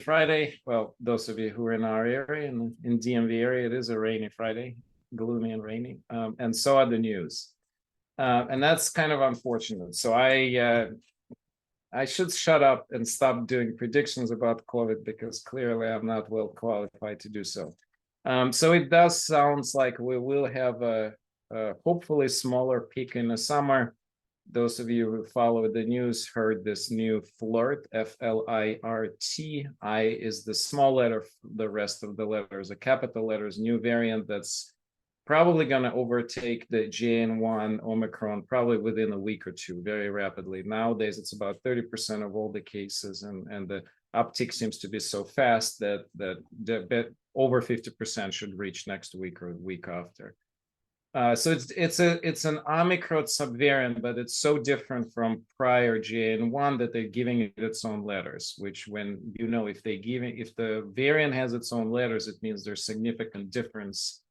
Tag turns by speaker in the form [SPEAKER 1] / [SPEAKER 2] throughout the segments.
[SPEAKER 1] Friday. Well, those of you who are in our area, in DMV area, it is a rainy Friday, gloomy and rainy, and so are the news. And that's kind of unfortunate. So I should shut up and stop doing predictions about COVID because clearly I'm not well qualified to do so. So it does sound like we will have a hopefully smaller peak in the summer. Those of you who follow the news heard this new flirt, F-L-I-R-T. I is the small letter, the rest of the letters are capital letters, new variant that's probably going to overtake the JN.1 Omicron probably within a week or two, very rapidly. Nowadays, it's about 30% of all the cases, and the uptick seems to be so fast that over 50% should reach next week or the week after. So it's an Omicron subvariant, but it's so different from prior JN.1 that they're giving it its own letters, which when if the variant has its own letters, it means there's significant difference.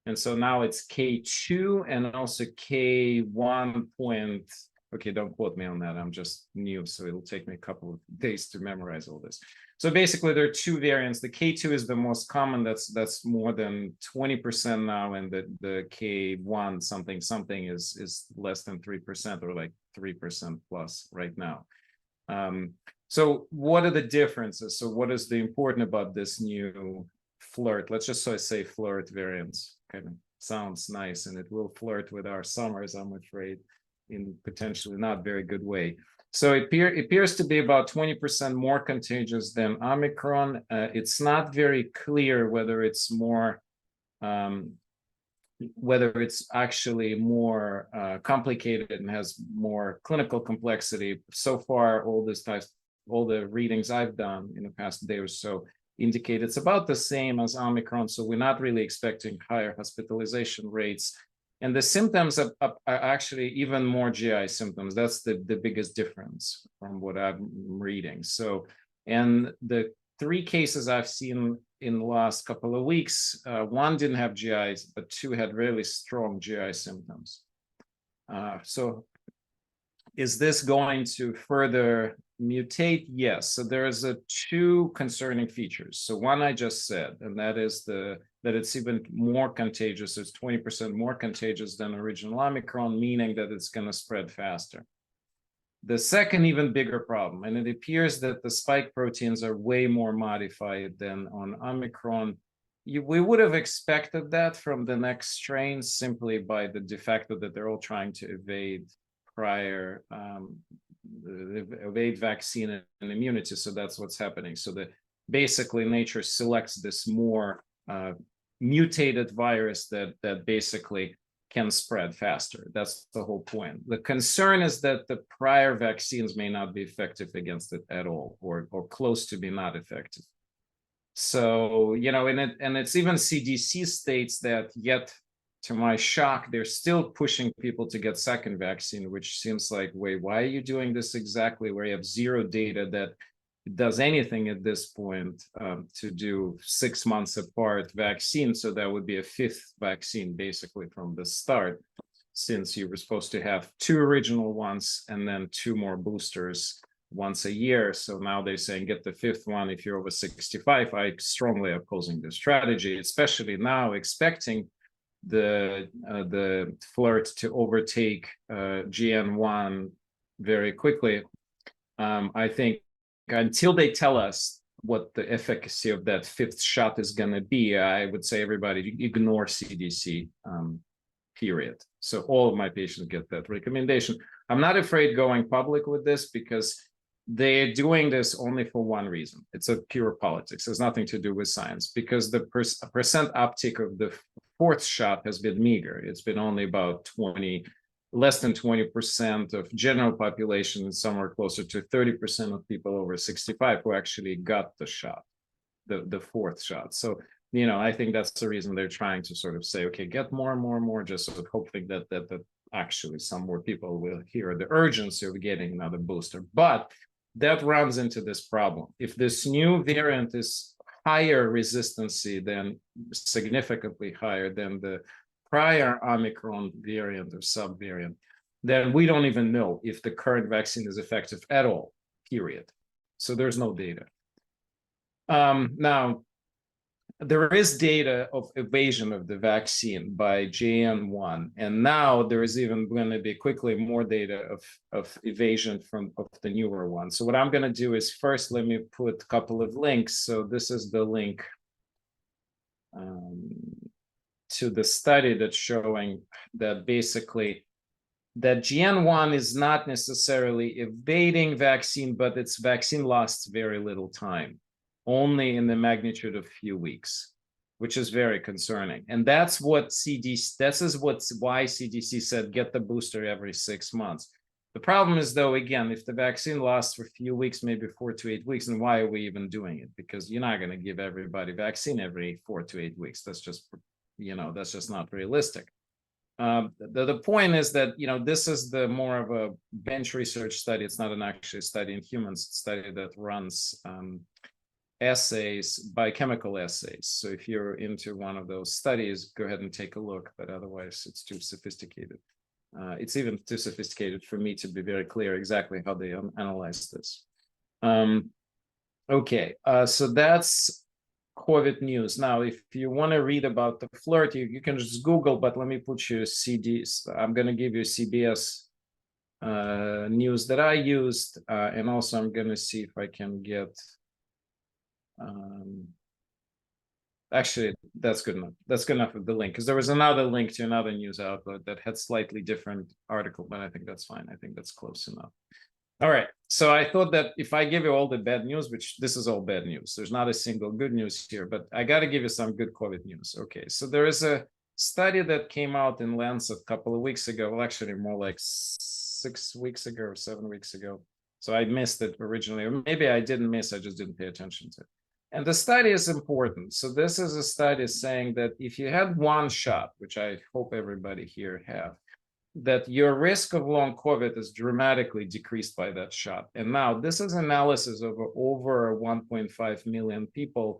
[SPEAKER 1] And so now it's K2 and also K1 point. Okay, don't quote me on that. I'm just new, so it'll take me a couple of days to memorize all this. So basically, there are two variants. The K2 is the most common. That's more than 20% now, and the K1 something is less than 3% or like 3% plus right now. So what are the differences? So what is the important about this new flirt? Let's just say flirt variants. Kind of sounds nice, and it will flirt with our summers, I'm afraid, in potentially not very good way. So it appears to be about 20% more contagious than Omicron. It's not very clear whether it's more, whether it's actually more complicated and has more clinical complexity. So far, all the readings I've done in the past day or so indicate it's about the same as Omicron. So we're not really expecting higher hospitalization rates. And the symptoms are actually even more GI symptoms. That's the biggest difference from what I'm reading. So, and the 3 cases I've seen in the last couple of weeks, 1 didn't have GIs, but 2 had really strong GI symptoms. So is this going to further mutate? Yes. So there's 2 concerning features. So one I just said, and that is that it's even more contagious. It's 20% more contagious than original Omicron, meaning that it's going to spread faster. The second, even bigger problem, and it appears that the spike proteins are way more modified than on Omicron. We would have expected that from the next strain simply by the de facto that they're all trying to evade vaccine and immunity. So that's what's happening. So basically nature selects this more mutated virus that basically can spread faster. That's the whole point. The concern is that the prior vaccines may not be effective against it at all, or close to be not effective. So, and it's even CDC states that, yet to my shock, they're still pushing people to get second vaccine, which seems like, wait, why are you doing this exactly where you have zero data that does anything at this point to do 6 months apart vaccine? So that would be a 5th vaccine basically from the start, since you were supposed to have 2 original ones and then 2 more boosters once a year. So now they're saying get the 5th one if you're over 65. I strongly opposing this strategy, especially now expecting the flirt to overtake GN.1 very quickly. I think until they tell us what the efficacy of that 5th shot is going to be, I would say everybody ignore CDC, period. So all of my patients get that recommendation. I'm not afraid going public with this because they're doing this only for one reason. It's a pure politics. It has nothing to do with science, because the percent uptick of the 4th shot has been meager. It's been only about less than 20% of general population, and somewhere closer to 30% of people over 65 who actually got the shot, the 4th shot. So, I think that's the reason they're trying to sort of say, okay, get more and more and more, just sort of hoping that actually some more people will hear the urgency of getting another booster. But that runs into this problem. If this new variant is higher resistancy than, significantly higher than the prior Omicron variant or subvariant, then we don't even know if the current vaccine is effective at all, period. So there's no data. Now, there is data of evasion of the vaccine by JN.1, and now there is even going to be quickly more data of evasion of the newer one. So what I'm going to do is first, let me put a couple of links. So this is the link to the study that's showing that basically that GN1 is not necessarily evading vaccine, but its vaccine lasts very little time, only in the magnitude of few weeks, which is very concerning. And that's what why CDC said get the booster every 6 months. The problem is, though, again, if the vaccine lasts for a few weeks, maybe 4 to 8 weeks, then why are we even doing it? Because you're not going to give everybody vaccine every 4 to 8 weeks. That's just, that's just not realistic. The point is that, this is the more of a bench research study. It's not an actual study in humans, study that runs assays, biochemical assays. So if you're into one of those studies, go ahead and take a look, but otherwise it's too sophisticated. It's even too sophisticated for me to be very clear exactly how they analyze this. Okay, so that's COVID news. Now, if you want to read about the flirt, you can just Google, but let me put you CDs. I'm going to give you CBS news that I used, and also I'm going to see if I can get, actually, that's good enough. That's good enough of the link, because there was another link to another news outlet that had slightly different article, but I think that's fine. I think that's close enough. All right, so I thought that if I give you all the bad news, which this is all bad news, there's not a single good news here, but I got to give you some good COVID news. Okay, so there is a study that came out in Lancet a couple of weeks ago, well, actually more like 6 weeks ago or 7 weeks ago. So I missed it originally, or maybe I didn't miss, I just didn't pay attention to it. And the study is important. So this is a study saying that if you had one shot, which I hope everybody here have, that your risk of long COVID is dramatically decreased by that shot. And now this is analysis of over 1.5 million people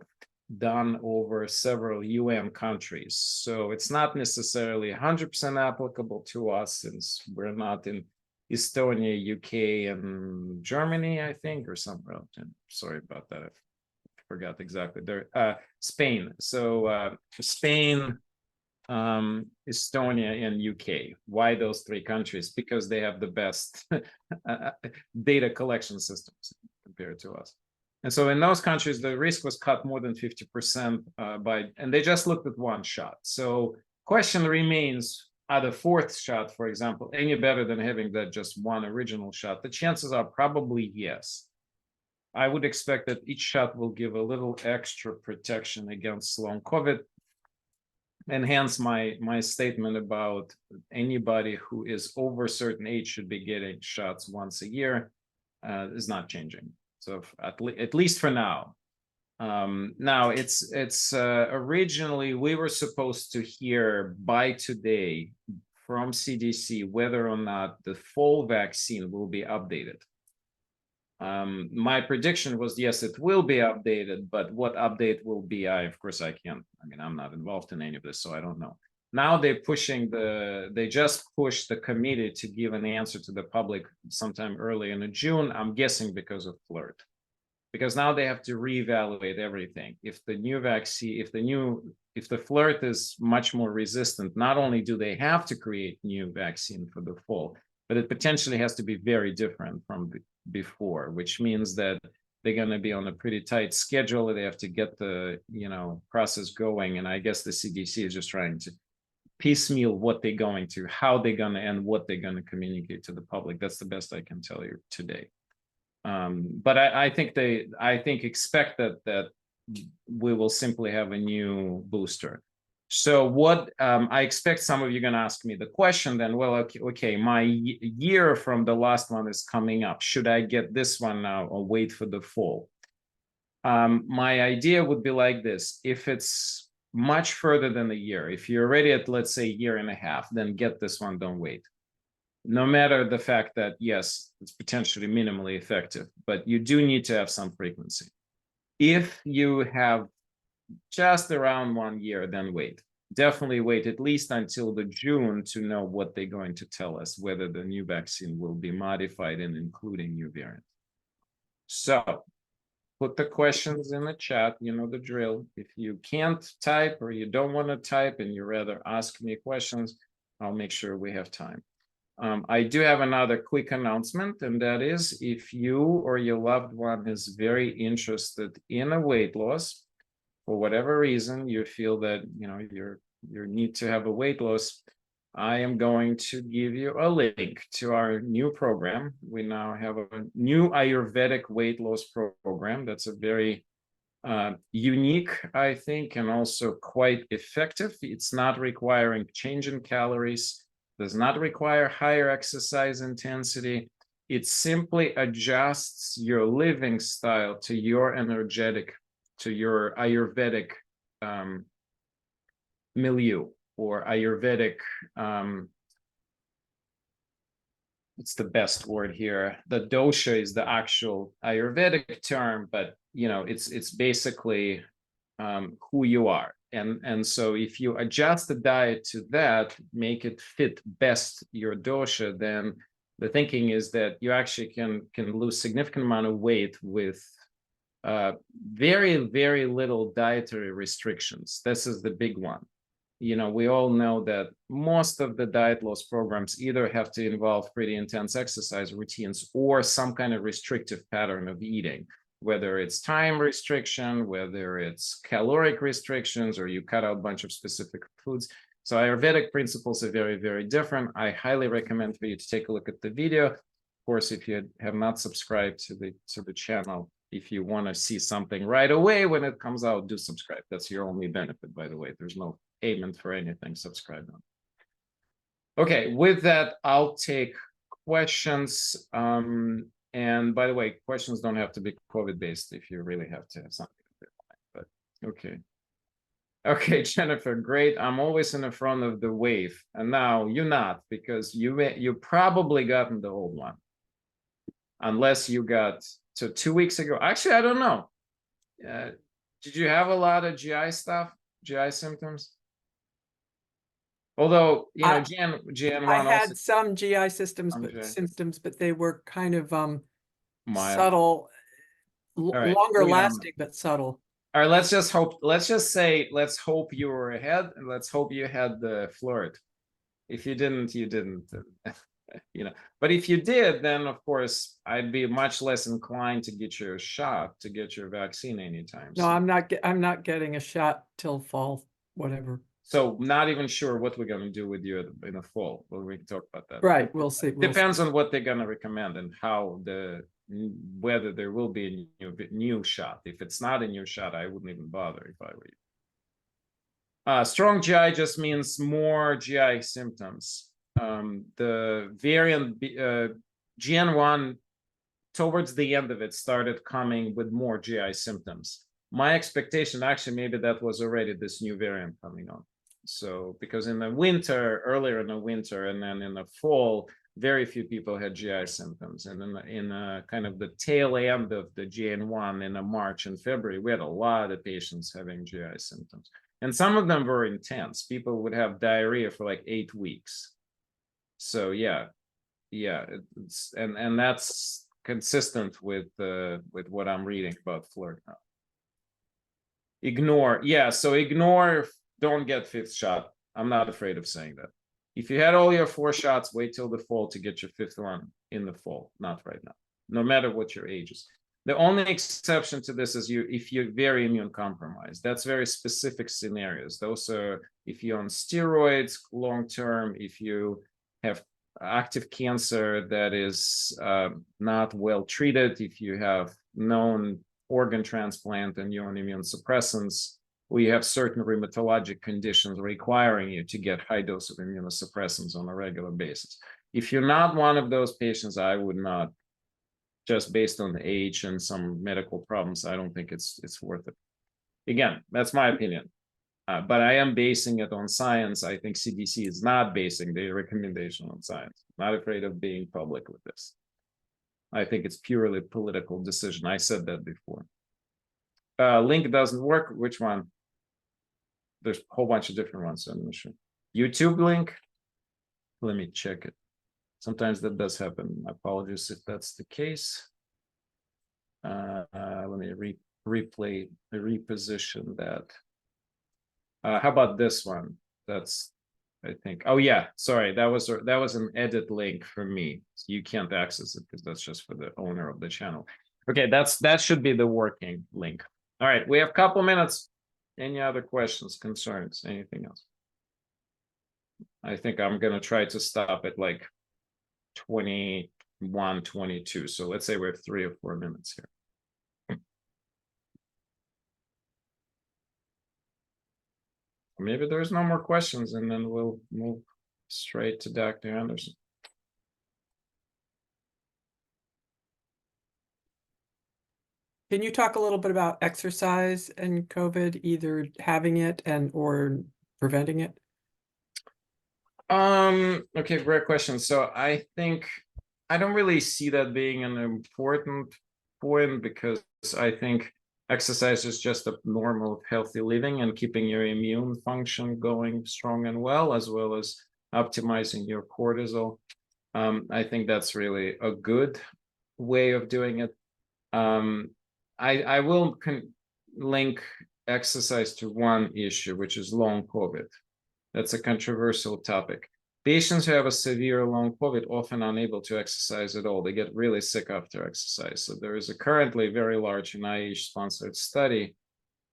[SPEAKER 1] done over several UN countries. So it's not necessarily 100% applicable to us, since we're not in Estonia, UK, and Germany, I think, or somewhere else. Sorry about that. I forgot exactly. There, Spain. So Spain, Estonia, and UK. Why those 3 countries? Because they have the best data collection systems compared to us. And so in those countries, the risk was cut more than 50% and they just looked at one shot. So question remains, are the 4th shot, for example, any better than having that just one original shot? The chances are probably yes. I would expect that each shot will give a little extra protection against long COVID. And hence my statement about anybody who is over a certain age should be getting shots once a year is not changing. So at least for now. Now it's originally we were supposed to hear by today from CDC whether or not the fall vaccine will be updated. My prediction was, yes, it will be updated, but what update will be, of course I can't, I'm not involved in any of this, so I don't know. Now they just pushed the committee to give an answer to the public sometime early in June, I'm guessing because of flirt. Because now they have to reevaluate everything. If the new vaccine, if the flirt is much more resistant, not only do they have to create new vaccine for the fall, but it potentially has to be very different from before, which means that they're going to be on a pretty tight schedule. They have to get the process going, and I guess the CDC is just trying to piecemeal what they're going to, how they're going to, and what they're going to communicate to the public. That's the best I can tell you today. But I think expect that we will simply have a new booster. So what I expect some of you are going to ask me the question then, well, okay, my year from the last one is coming up. Should I get this one now or wait for the fall? My idea would be like this. If it's much further than a year, if you're already at, let's say, a year and a half, then get this one, don't wait. No matter the fact that, yes, it's potentially minimally effective, but you do need to have some frequency. If you have just around 1 year, then wait. Definitely wait at least until the June to know what they're going to tell us, whether the new vaccine will be modified and including new variants. So put the questions in the chat. You know the drill. If you can't type or you don't want to type and you rather ask me questions, I'll make sure we have time. I do have another quick announcement, and that is if you or your loved one is very interested in a weight loss, for whatever reason, you feel that you need to have a weight loss, I am going to give you a link to our new program. We now have a new Ayurvedic weight loss program that's a very unique, I think, and also quite effective. It's not requiring change in calories, does not require higher exercise intensity. It simply adjusts your living style to your to your Ayurvedic milieu, or Ayurvedic, it's the best word here. The dosha is the actual Ayurvedic term, but it's basically who you are. And so if you adjust the diet to that, make it fit best your dosha, then the thinking is that you actually can lose significant amount of weight with very, very little dietary restrictions. This is the big one. We all know that most of the diet loss programs either have to involve pretty intense exercise routines or some kind of restrictive pattern of eating, whether it's time restriction, whether it's caloric restrictions, or you cut out a bunch of specific foods. So Ayurvedic principles are very, very different. I highly recommend for you to take a look at the video. Of course, if you have not subscribed to the channel, if you want to see something right away when it comes out, do subscribe. That's your only benefit, by the way. There's no payment for anything. Subscribe on. Okay, with that, I'll take questions. And by the way, questions don't have to be COVID-based if you really have to have something to do. But okay. Okay, Jennifer, great. I'm always in the front of the wave. And now you're not, because you probably gotten the old one. Unless you got, so 2 weeks ago, actually, I don't know. Did you have a lot of GI stuff, GI symptoms? Although, GN.1
[SPEAKER 2] I had some GI symptoms, but they were kind of
[SPEAKER 1] mild,
[SPEAKER 2] subtle,
[SPEAKER 1] right,
[SPEAKER 2] longer lasting, but subtle.
[SPEAKER 1] All right, let's hope you were ahead, and let's hope you had the fluoride. If you didn't, you didn't. But if you did, then of course I'd be much less inclined to get your shot, to get your vaccine anytime.
[SPEAKER 2] No, I'm not getting a shot till fall, whatever.
[SPEAKER 1] So not even sure what we're going to do with you in the fall. Well, we can talk about that.
[SPEAKER 2] Right, we'll see.
[SPEAKER 1] Depends on what they're going to recommend and how whether there will be a new shot. If it's not a new shot, I wouldn't even bother if I were you. Strong GI just means more GI symptoms. The variant GN.1, towards the end of it, started coming with more GI symptoms. My expectation, actually, maybe that was already this new variant coming on. So because in the winter, earlier in the winter, and then in the fall, very few people had GI symptoms. And in kind of the tail end of the GN.1 in March and February, we had a lot of patients having GI symptoms. And some of them were intense. People would have diarrhea for like 8 weeks. So yeah, and that's consistent with what I'm reading about flu now. Ignore, so ignore, don't get 5th shot. I'm not afraid of saying that. If you had all your 4 shots, wait till the fall to get your 5th one in the fall, not right now, no matter what your age is. The only exception to this is if you're very immune compromised. That's very specific scenarios. Those are if you're on steroids long-term, if you have active cancer that is not well treated, if you have known organ transplant and you're on immune suppressants, or you have certain rheumatologic conditions requiring you to get high dose of immunosuppressants on a regular basis. If you're not one of those patients, I would not, just based on the age and some medical problems, I don't think it's worth it. Again, that's my opinion. But I am basing it on science. I think CDC is not basing their recommendation on science. I'm not afraid of being public with this. I think it's purely political decision. I said that before. Link doesn't work. Which one? There's a whole bunch of different ones. So I'm not sure. YouTube link. Let me check it. Sometimes that does happen. Apologies if that's the case. Let me reposition that. How about this one? That's, I think, oh yeah, sorry, that was an edit link for me. So you can't access it because that's just for the owner of the channel. Okay, that should be the working link. All right, we have a couple minutes. Any other questions, concerns, anything else? I think I'm gonna try to stop at like 21, 22. So let's say we have 3 or 4 minutes here. Maybe there's no more questions, and then we'll move straight to Dr. Anderson.
[SPEAKER 2] Can you talk a little bit about exercise and COVID, either having it and or preventing it?
[SPEAKER 1] Okay, great question. So I think I don't really see that being an important point, because I think exercise is just a normal of healthy living and keeping your immune function going strong and well as optimizing your cortisol. I think that's really a good way of doing it. I will link exercise to one issue, which is long COVID. That's a controversial topic. Patients who have a severe long COVID often unable to exercise at all. They get really sick after exercise. So there is a currently very large NIH-sponsored study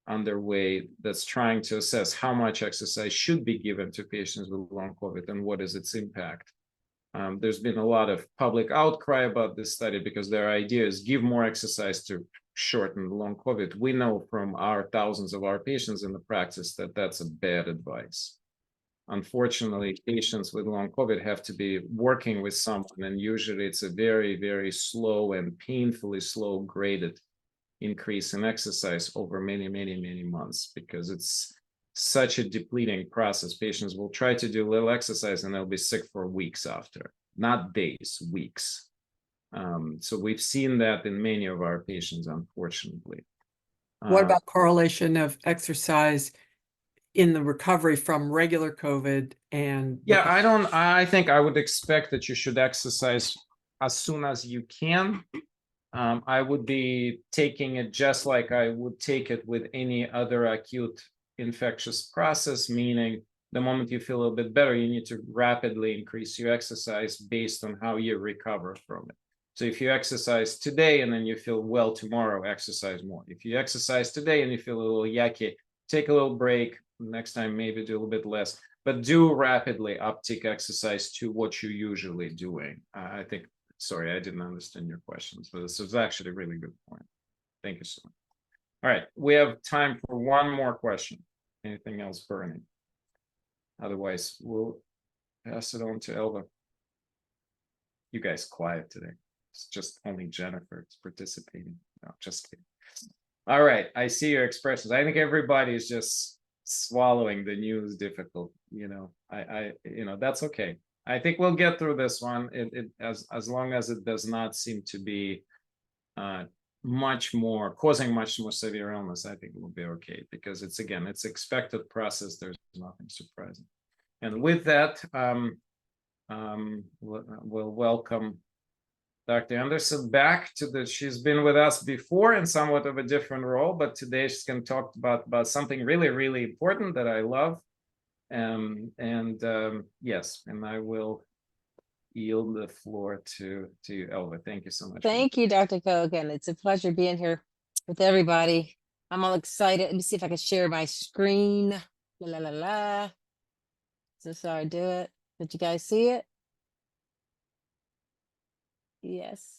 [SPEAKER 1] underway that's trying to assess how much exercise should be given to patients with long COVID and what is its impact. There's been a lot of public outcry about this study because their idea is give more exercise to shorten long COVID. We know from our thousands of our patients in the practice that that's a bad advice. Unfortunately, patients with long COVID have to be working with someone, and usually it's a very, very slow and painfully slow graded increase in exercise over many, many, many months, because it's such a depleting process. Patients will try to do a little exercise and they'll be sick for weeks after, not days, weeks. So we've seen that in many of our patients, unfortunately.
[SPEAKER 2] What about correlation of exercise in the recovery from regular COVID? And
[SPEAKER 1] yeah, I think I would expect that you should exercise as soon as you can. I would be taking it just like I would take it with any other acute infectious process, meaning the moment you feel a little bit better, you need to rapidly increase your exercise based on how you recover from it. So if you exercise today and then you feel well tomorrow, exercise more. If you exercise today and you feel a little yucky, take a little break. Next time, maybe do a little bit less, but do rapidly uptick exercise to what you're usually doing. I think, sorry, I didn't understand your questions, but this is actually a really good point. Thank you so much. All right, we have time for one more question. Anything else burning? Otherwise, we'll pass it on to Elva. You guys quiet today. It's just only Jennifer is participating. No, just kidding. All right, I see your expressions. I think everybody's just swallowing the news difficult. You know, that's okay. I think we'll get through this one. As long as it does not seem to be causing much more severe illness, I think we'll be okay, because it's expected process. There's nothing surprising. And with that, we'll welcome Dr. Anderson back to she's been with us before in somewhat of a different role, but today she's going to talk about something really, really important that I love. Yes, and I will yield the floor to you, Elva. Thank you so much.
[SPEAKER 3] Thank you, Dr. Kogan. It's a pleasure being here with everybody. I'm all excited. Let me see if I can share my screen. La la la la. Is this how I do it? Did you guys see it? Yes.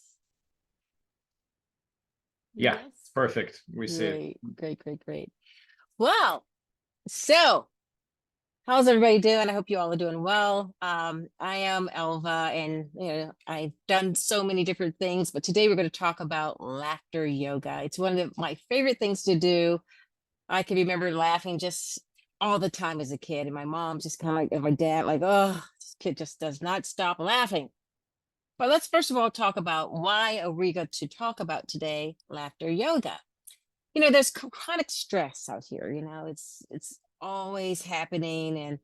[SPEAKER 1] Yeah,
[SPEAKER 3] yes.
[SPEAKER 1] Perfect. We see it.
[SPEAKER 3] Great. Well, so how's everybody doing? I hope you all are doing well. I am Elva, and I've done so many different things, but today we're going to talk about laughter yoga. It's one of my favorite things to do. I can remember laughing just all the time as a kid, and my mom just kind of like, and my dad like, oh, this kid just does not stop laughing. But let's first of all talk about why are we going to talk about today laughter yoga. There's chronic stress out here. It's always happening, and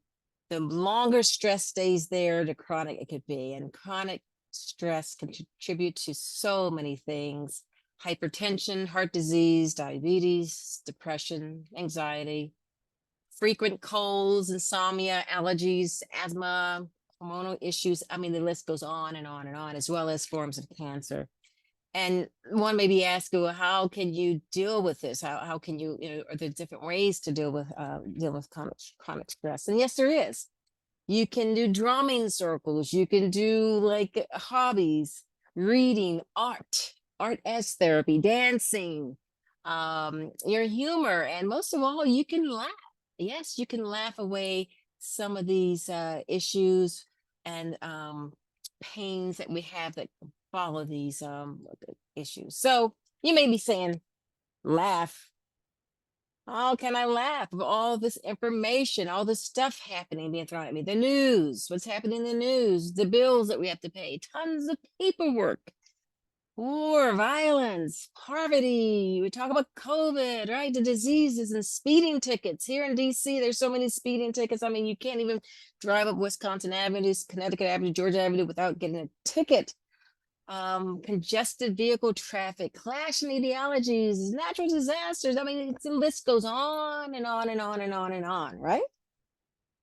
[SPEAKER 3] the longer stress stays there, the chronic it could be. And chronic stress can contribute to so many things. hypertension, heart disease, diabetes, depression, anxiety, frequent colds, insomnia, allergies, asthma, hormonal issues. I mean, the list goes on and on and on, as well as forms of cancer. And one may be asking, well, how can you deal with this? How can you, are there different ways to deal with chronic stress? And yes, there is. You can do drumming circles. You can do like hobbies, reading, art as therapy, dancing, your humor, and most of all, you can laugh. Yes, you can laugh away some of these issues and pains that we have that follow these issues. So you may be saying, laugh. How can I laugh with all this information, all this stuff happening being thrown at me? The news, what's happening in the news, the bills that we have to pay, tons of paperwork, war, violence, poverty. We talk about COVID, right? The diseases and speeding tickets. Here in DC, there's so many speeding tickets. I mean, you can't even drive up Wisconsin Avenue, Connecticut Avenue, Georgia Avenue without getting a ticket. Congested vehicle traffic, clashing ideologies, natural disasters. I mean, the list goes on and on and on and on and on, right?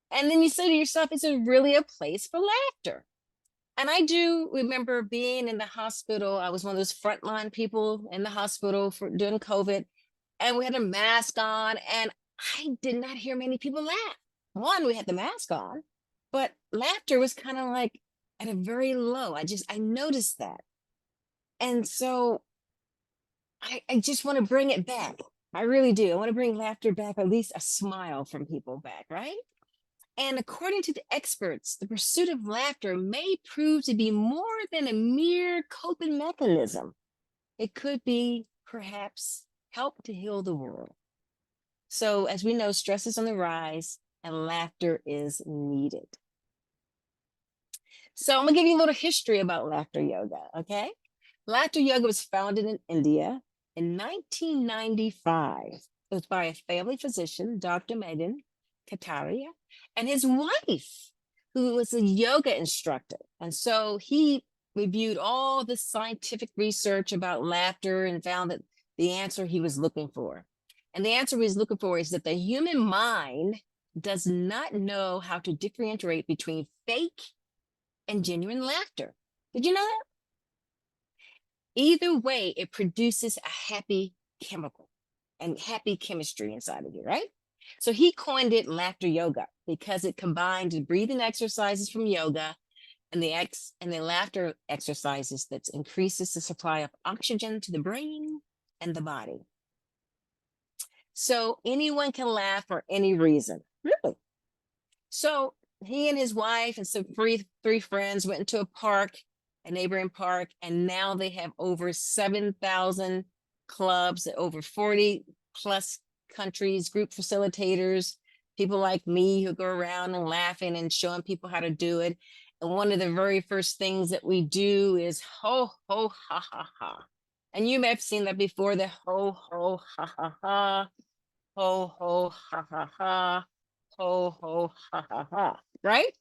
[SPEAKER 3] And then you say to yourself, is it really a place for laughter? And I do remember being in the hospital. I was one of those frontline people in the hospital during COVID, and we had a mask on, and I did not hear many people laugh. One, we had the mask on, but laughter was kind of like at a very low. I noticed that. And so I just want to bring it back. I really do. I want to bring laughter back, at least a smile from people back, right? And according to the experts, the pursuit of laughter may prove to be more than a mere coping mechanism. It could be perhaps help to heal the world. So as we know, stress is on the rise and laughter is needed. So I'm gonna give you a little history about laughter yoga, okay? Laughter yoga was founded in India in 1995. It was by a family physician, Dr. Megan Kataria, and his wife, who was a yoga instructor. And so he reviewed all the scientific research about laughter and found that the answer he was looking for. And the answer he was looking for is that the human mind does not know how to differentiate between fake and genuine laughter. Did you know that? Either way, it produces a happy chemical and happy chemistry inside of you, right? So he coined it laughter yoga because it combined the breathing exercises from yoga and the laughter exercises that increases the supply of oxygen to the brain and the body. So anyone can laugh for any reason, really. So he and his wife and some three friends went into a neighboring park, and now they have over 7,000 clubs, over 40 plus countries, group facilitators, people like me who go around and laughing and showing people how to do it. And one of the very first things that we do is ho, ho, ha, ha, ha. And you may have seen that before, the ho, ho, ha, ha, ha, ho, ho, ha, ha, ha, ho, ho, ha, ha, ha, right?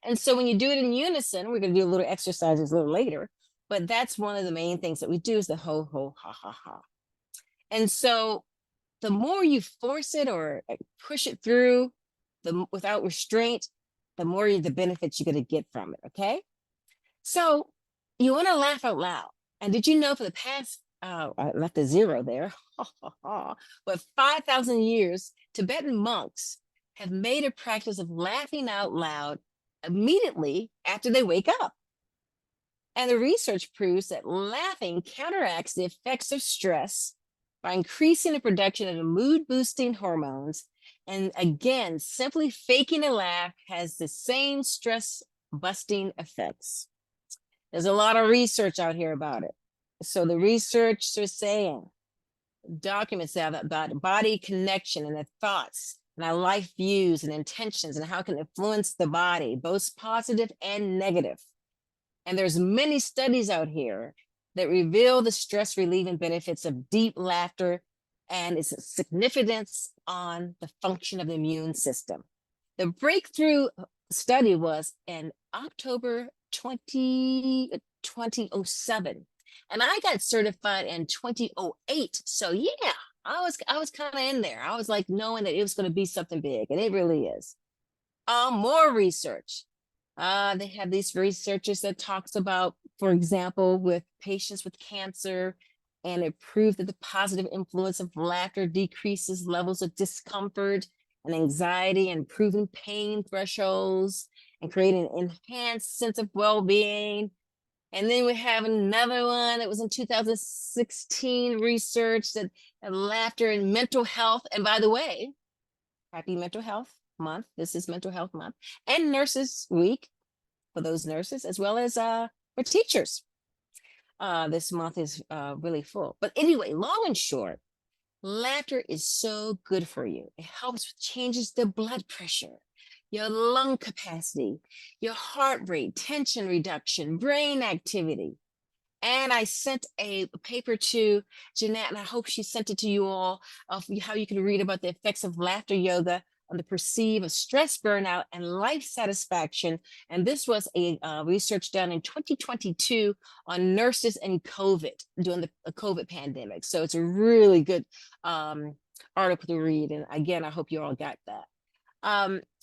[SPEAKER 3] And so when you do it in unison, we're going to do a little exercises a little later, but that's one of the main things that we do is the ho, ho, ha, ha, ha. And so the more you force it or push it through without restraint, the more the benefits you're going to get from it, okay? So you want to laugh out loud. And did you know for the past, I left a zero there, but 5,000 years, Tibetan monks have made a practice of laughing out loud immediately after they wake up. And the research proves that laughing counteracts the effects of stress by increasing the production of the mood-boosting hormones. And again, simply faking a laugh has the same stress-busting effects. There's a lot of research out here about it. So the research is saying, documents about body connection and the thoughts and our life views and intentions and how it can influence the body, both positive and negative. And there's many studies out here that reveal the stress relieving benefits of deep laughter and its significance on the function of the immune system. The breakthrough study was in October 2007. And I got certified in 2008. So yeah, I was kind of in there. I was like knowing that it was going to be something big, and it really is. More research. They have these researchers that talks about, for example, with patients with cancer, and it proved that the positive influence of laughter decreases levels of discomfort and anxiety, and improving pain thresholds, and creating an enhanced sense of well-being. And then we have another one that was in 2016 research that laughter and mental health. And by the way, happy mental health month. This is mental health month and nurses week for those nurses, as well as for teachers. This month is really full. But anyway, long and short, laughter is so good for you. It helps changes the blood pressure, your lung capacity, your heart rate, tension reduction, brain activity. And I sent a paper to Jeanette, and I hope she sent it to you all, of how you can read about the effects of laughter yoga on the perceive of stress, burnout, and life satisfaction. And this was a research done in 2022 on nurses and COVID during the COVID pandemic. So it's a really good article to read. And again, I hope you all got that.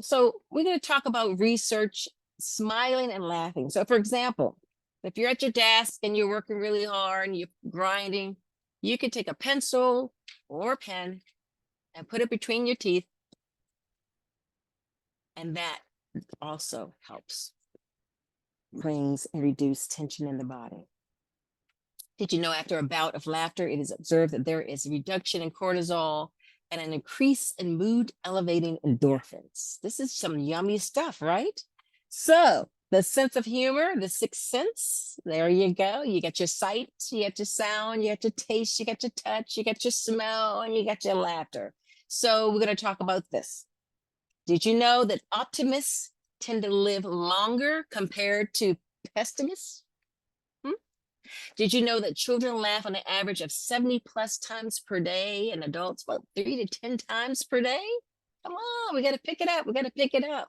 [SPEAKER 3] So we're going to talk about research, smiling and laughing. So for example, if you're at your desk and you're working really hard and you're grinding, you can take a pencil or a pen and put it between your teeth. And that also helps brings and reduce tension in the body. Did you know after a bout of laughter, it is observed that there is a reduction in cortisol and an increase in mood elevating endorphins? This is some yummy stuff, right? So the sense of humor, the sixth sense, there you go. You got your sight, you got your sound, you got your taste, you got your touch, you got your smell, and you got your laughter. So we're going to talk about this. Did you know that optimists tend to live longer compared to pessimists? Did you know that children laugh on an average of 70 plus times per day, and adults about 3 to 10 times per day? Come on, we got to pick it up. We got to pick it up.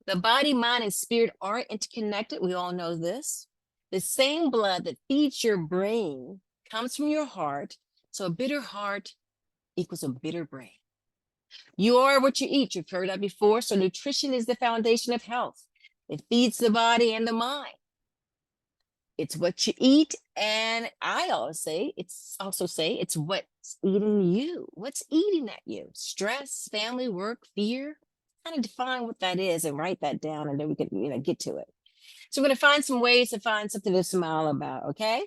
[SPEAKER 3] The body, mind, and spirit are interconnected. We all know this. The same blood that feeds your brain comes from your heart. So a bitter heart equals a bitter brain. You are what you eat. You've heard that before. So nutrition is the foundation of health. It feeds the body and the mind. It's what you eat. And I always say, it's what's eating you. What's eating at you? Stress, family, work, fear. Kind of define what that is and write that down, and then we can get to it. So we're going to find some ways to find something to smile about, okay?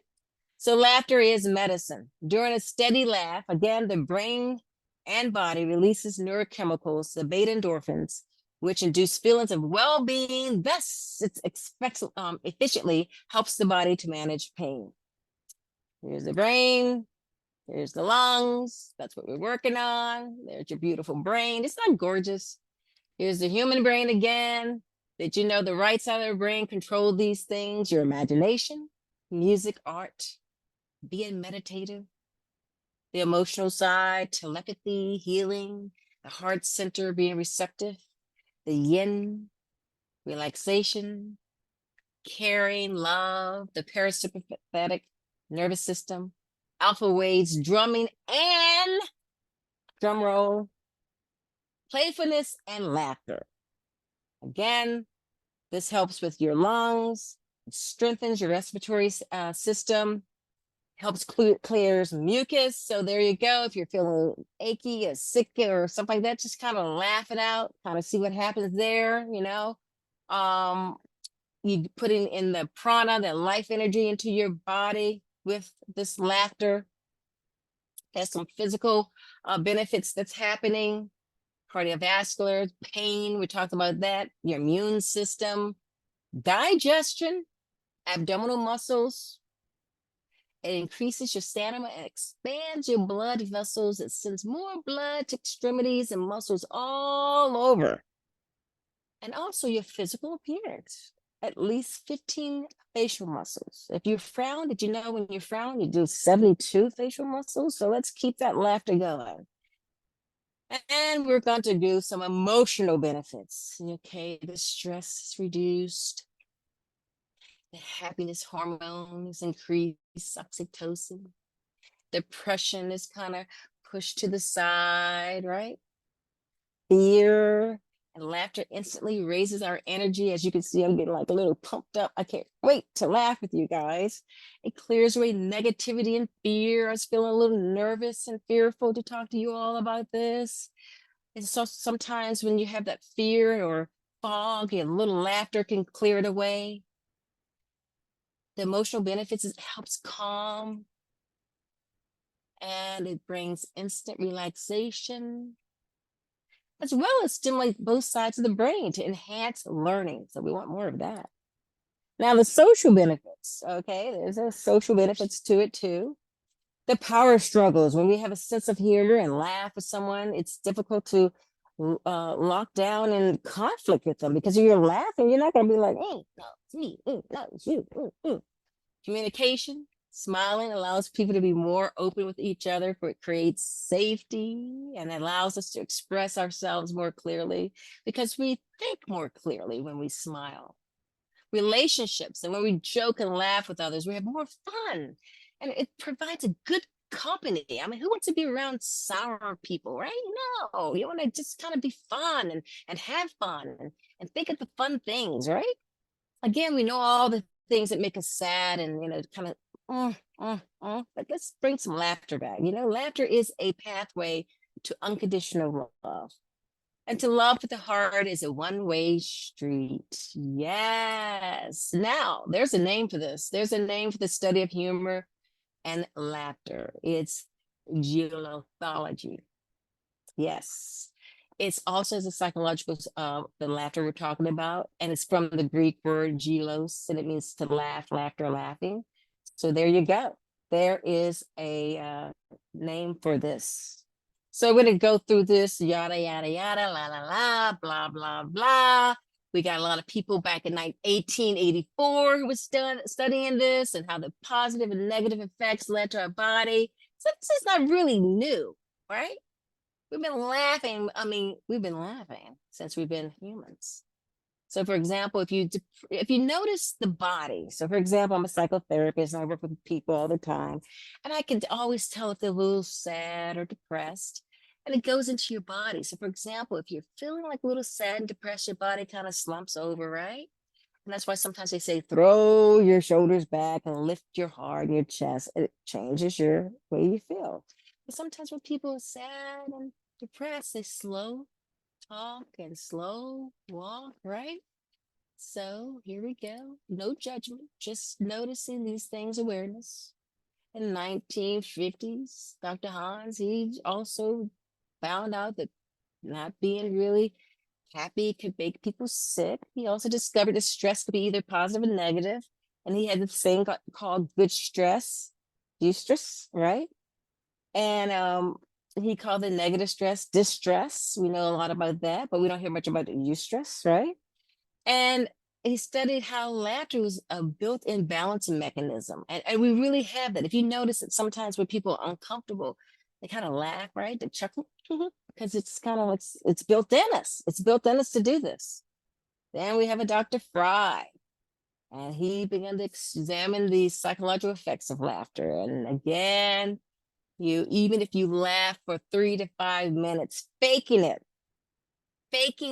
[SPEAKER 3] So laughter is medicine. During a steady laugh, again, the brain and body releases neurochemicals, the beta endorphins, which induce feelings of well-being. Thus, it efficiently helps the body to manage pain. Here's the brain. Here's the lungs. That's what we're working on. There's your beautiful brain. It's not gorgeous. Here's the human brain again. Did you know the right side of the brain controls these things? Your imagination, music, art, being meditative. The emotional side, telepathy, healing. The heart center, being receptive. The yin, relaxation, caring, love. The parasympathetic nervous system. Alpha waves, drumming, and drum roll, playfulness and laughter. Again, this helps with your lungs, strengthens your respiratory system, helps clears mucus. So there you go. If you're feeling achy or sick or something like that, just kind of laugh it out, kind of see what happens there, You putting in the prana, the life energy into your body with this laughter. There's some physical benefits that's happening. Cardiovascular, pain, we talked about that. Your immune system, digestion, abdominal muscles. It increases your stamina and expands your blood vessels. It sends more blood to extremities and muscles all over. And also your physical appearance, at least 15 facial muscles. If you frown, did you know when you frown, you do 72 facial muscles? So let's keep that laughter going. And we're going to do some emotional benefits. Okay, the stress is reduced. The happiness hormones increase, oxytocin. Depression is kind of pushed to the side, right? Fear and laughter instantly raises our energy. As you can see, I'm getting like a little pumped up. I can't wait to laugh with you guys. It clears away negativity and fear. I was feeling a little nervous and fearful to talk to you all about this. And so sometimes when you have that fear or fog, and a little laughter can clear it away. The emotional benefits, it helps calm, and it brings instant relaxation, as well as stimulate both sides of the brain to enhance learning. So we want more of that. Now the social benefits, okay, there's a social benefits to it too. The power struggles, when we have a sense of humor and laugh with someone, it's difficult to lock down in conflict with them, because if you're laughing, you're not going to be like, hey, no, it's me, no, it's you. Communication, smiling allows people to be more open with each other, for it creates safety and allows us to express ourselves more clearly, because we think more clearly when we smile. Relationships, and when we joke and laugh with others, we have more fun, and it provides a good company. I mean, who wants to be around sour people, right? No, you want to just kind of be fun and have fun and think of the fun things, right? Again, we know all the things that make us sad and, kind of, but let's bring some laughter back. Laughter is a pathway to unconditional love. And to love with the heart is a one-way street. Yes. Now, there's a name for this. There's a name for the study of humor and laughter. It's gelotology. Yes. It's also as a psychological, the laughter we're talking about, and it's from the Greek word gelos, and it means to laugh, laughter, laughing. So there you go. There is a name for this. So we're going to go through this, yada, yada, yada, la, la, la, blah, blah, blah. We got a lot of people back in 1884 who was studying this, and how the positive and negative effects led to our body. So this is not really new, right? We've been laughing. I mean, we've been laughing since we've been humans. So for example, if you notice the body, so for example, I'm a psychotherapist and I work with people all the time, and I can always tell if they're a little sad or depressed, and it goes into your body. So for example, if you're feeling like a little sad and depressed, your body kind of slumps over, right? And that's why sometimes they say, throw your shoulders back and lift your heart and your chest. It changes your way you feel. But sometimes when people are sad and depressed, they slow talk and slow walk, right? So here we go. No judgment, just noticing these things, awareness. In the 1950s, Dr. Hans, he also found out that not being really happy could make people sick. He also discovered that stress could be either positive or negative. And he had this thing called good stress, eustress, right? And he called the negative stress distress. We know a lot about that, but we don't hear much about the eustress, right? And he studied how laughter was a built-in balancing mechanism. And we really have that. If you notice that sometimes when people are uncomfortable, they kind of laugh, right? They chuckle, because it's kind of, it's built in us. It's built in us to do this. Then we have a Dr. Fry, and he began to examine the psychological effects of laughter. And again, even if you laugh for 3 to 5 minutes, faking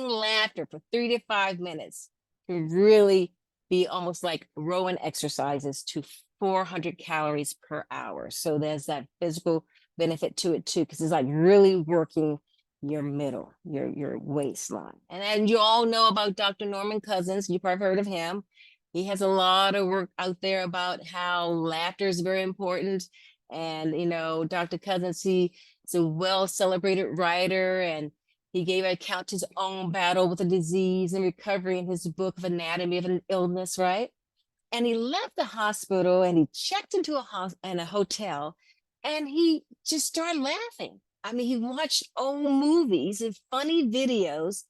[SPEAKER 3] laughter for 3 to 5 minutes can really be almost like rowing exercises to 400 calories per hour. So there's that physical benefit to it too, because it's like really working your middle, your waistline. And then you all know about Dr. Norman Cousins. You've probably heard of him. He has a lot of work out there about how laughter is very important. And, Dr. Cousins, he's a well-celebrated writer, and he gave an account to his own battle with a disease and recovery in his book of Anatomy of an Illness, right? And he left the hospital and he checked into a hotel, and he just started laughing. I mean, he watched old movies and funny videos,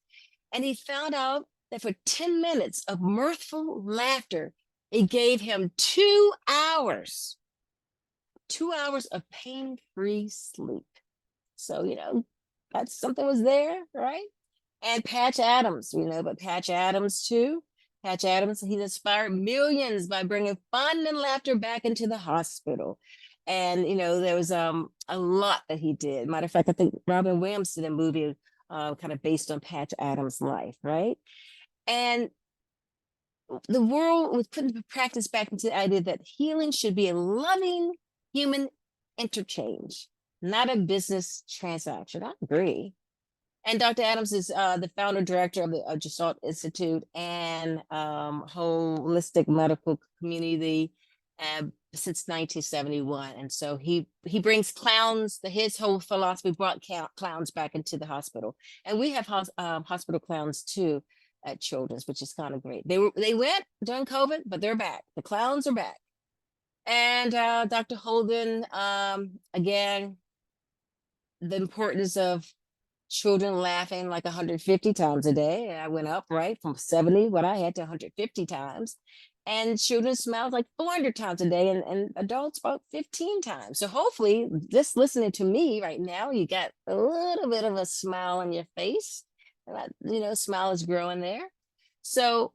[SPEAKER 3] and he found out that for 10 minutes of mirthful laughter, it gave him 2 hours. 2 hours of pain-free sleep. So, that's something was there, right? And Patch Adams, we know about Patch Adams too. Patch Adams, he's inspired millions by bringing fun and laughter back into the hospital. And, you know, there was a lot that he did. Matter of fact, I think Robin Williams did a movie kind of based on Patch Adams' life, right? And the world was put into practice back into the idea that healing should be a loving human interchange, not a business transaction. I agree. And Dr. Adams is the founder director of the Gestalt Institute and holistic medical community since 1971. And so he brings clowns. His whole philosophy brought clowns back into the hospital. And we have hospital clowns too at Children's, which is kind of great. They went during COVID, but they're back. The clowns are back. And Dr. Holden, again, the importance of children laughing like 150 times a day. And I went up, right, from 70, what I had, to 150 times. And children smiled like 400 times a day, and adults about 15 times. So hopefully, just listening to me right now, you got a little bit of a smile on your face. And that, you know, smile is growing there. So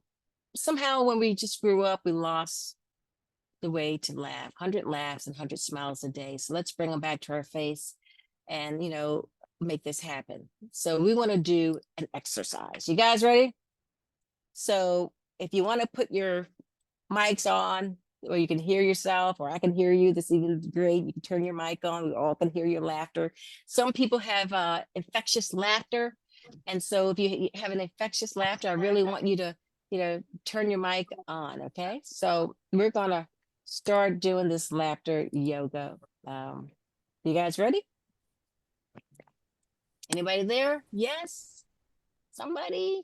[SPEAKER 3] somehow when we just grew up, we lost the way to laugh. 100 laughs and 100 smiles a day. So let's bring them back to our face and, you know, make this happen. So we want to do an exercise. You guys ready? So if you want to put your mics on, or you can hear yourself, or I can hear you, this even great. You can turn your mic on. We all can hear your laughter. Some people have infectious laughter. And so if you have an infectious laughter, I really want you to, you know, turn your mic on. Okay. So we're going to start doing this laughter yoga. You guys ready? Anybody there? Yes. Somebody?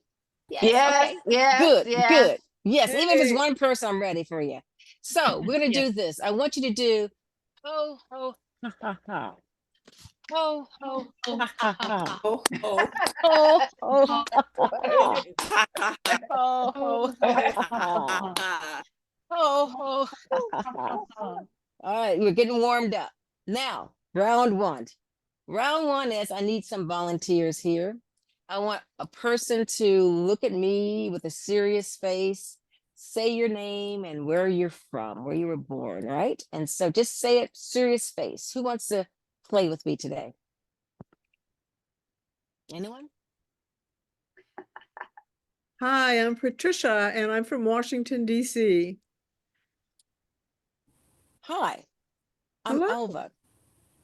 [SPEAKER 3] Yes.
[SPEAKER 4] Yes,
[SPEAKER 3] Okay.
[SPEAKER 4] yes,
[SPEAKER 3] Good.
[SPEAKER 4] yes.
[SPEAKER 3] Good. Yes. Even if it's one person, I'm ready for you. So we're gonna do this. I want you to do ho ho ha ha ha. Ho ho ha ha ha.
[SPEAKER 2] Oh, oh.
[SPEAKER 3] Ho ho ha ha ha. Ho ho ha ha ha. Ho ho ha ha ha. All right, we're getting warmed up. Now, round one. Round one is I need some volunteers here. I want a person to look at me with a serious face, say your name and where you're from, where you were born, right? And so just say it, serious face. Who wants to play with me today? Anyone?
[SPEAKER 5] Hi, I'm Patricia, and I'm from Washington, D.C.
[SPEAKER 3] Hi, I'm
[SPEAKER 5] Hello.
[SPEAKER 3] Elva,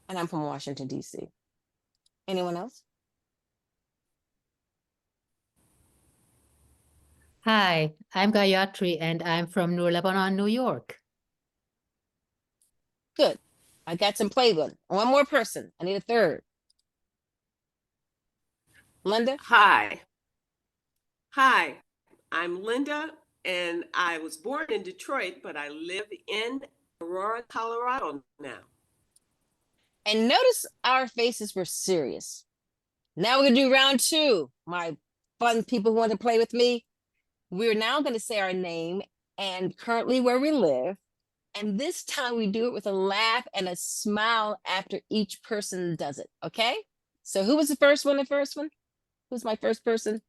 [SPEAKER 3] and I'm from Washington, D.C. Anyone else?
[SPEAKER 6] Hi, I'm Gayatri and I'm from New Lebanon, New York.
[SPEAKER 3] Good. I got some play with. One more person. I need a third. Linda?
[SPEAKER 7] Hi. Hi, I'm Linda, and I was born in Detroit, but I live in Aurora, Colorado now.
[SPEAKER 3] And notice our faces were serious. Now we're gonna do round two. My fun people who want to play with me. We're now gonna say our name and currently where we live. And this time we do it with a laugh and a smile after each person does it, okay? So who was the first one? Who's my first person?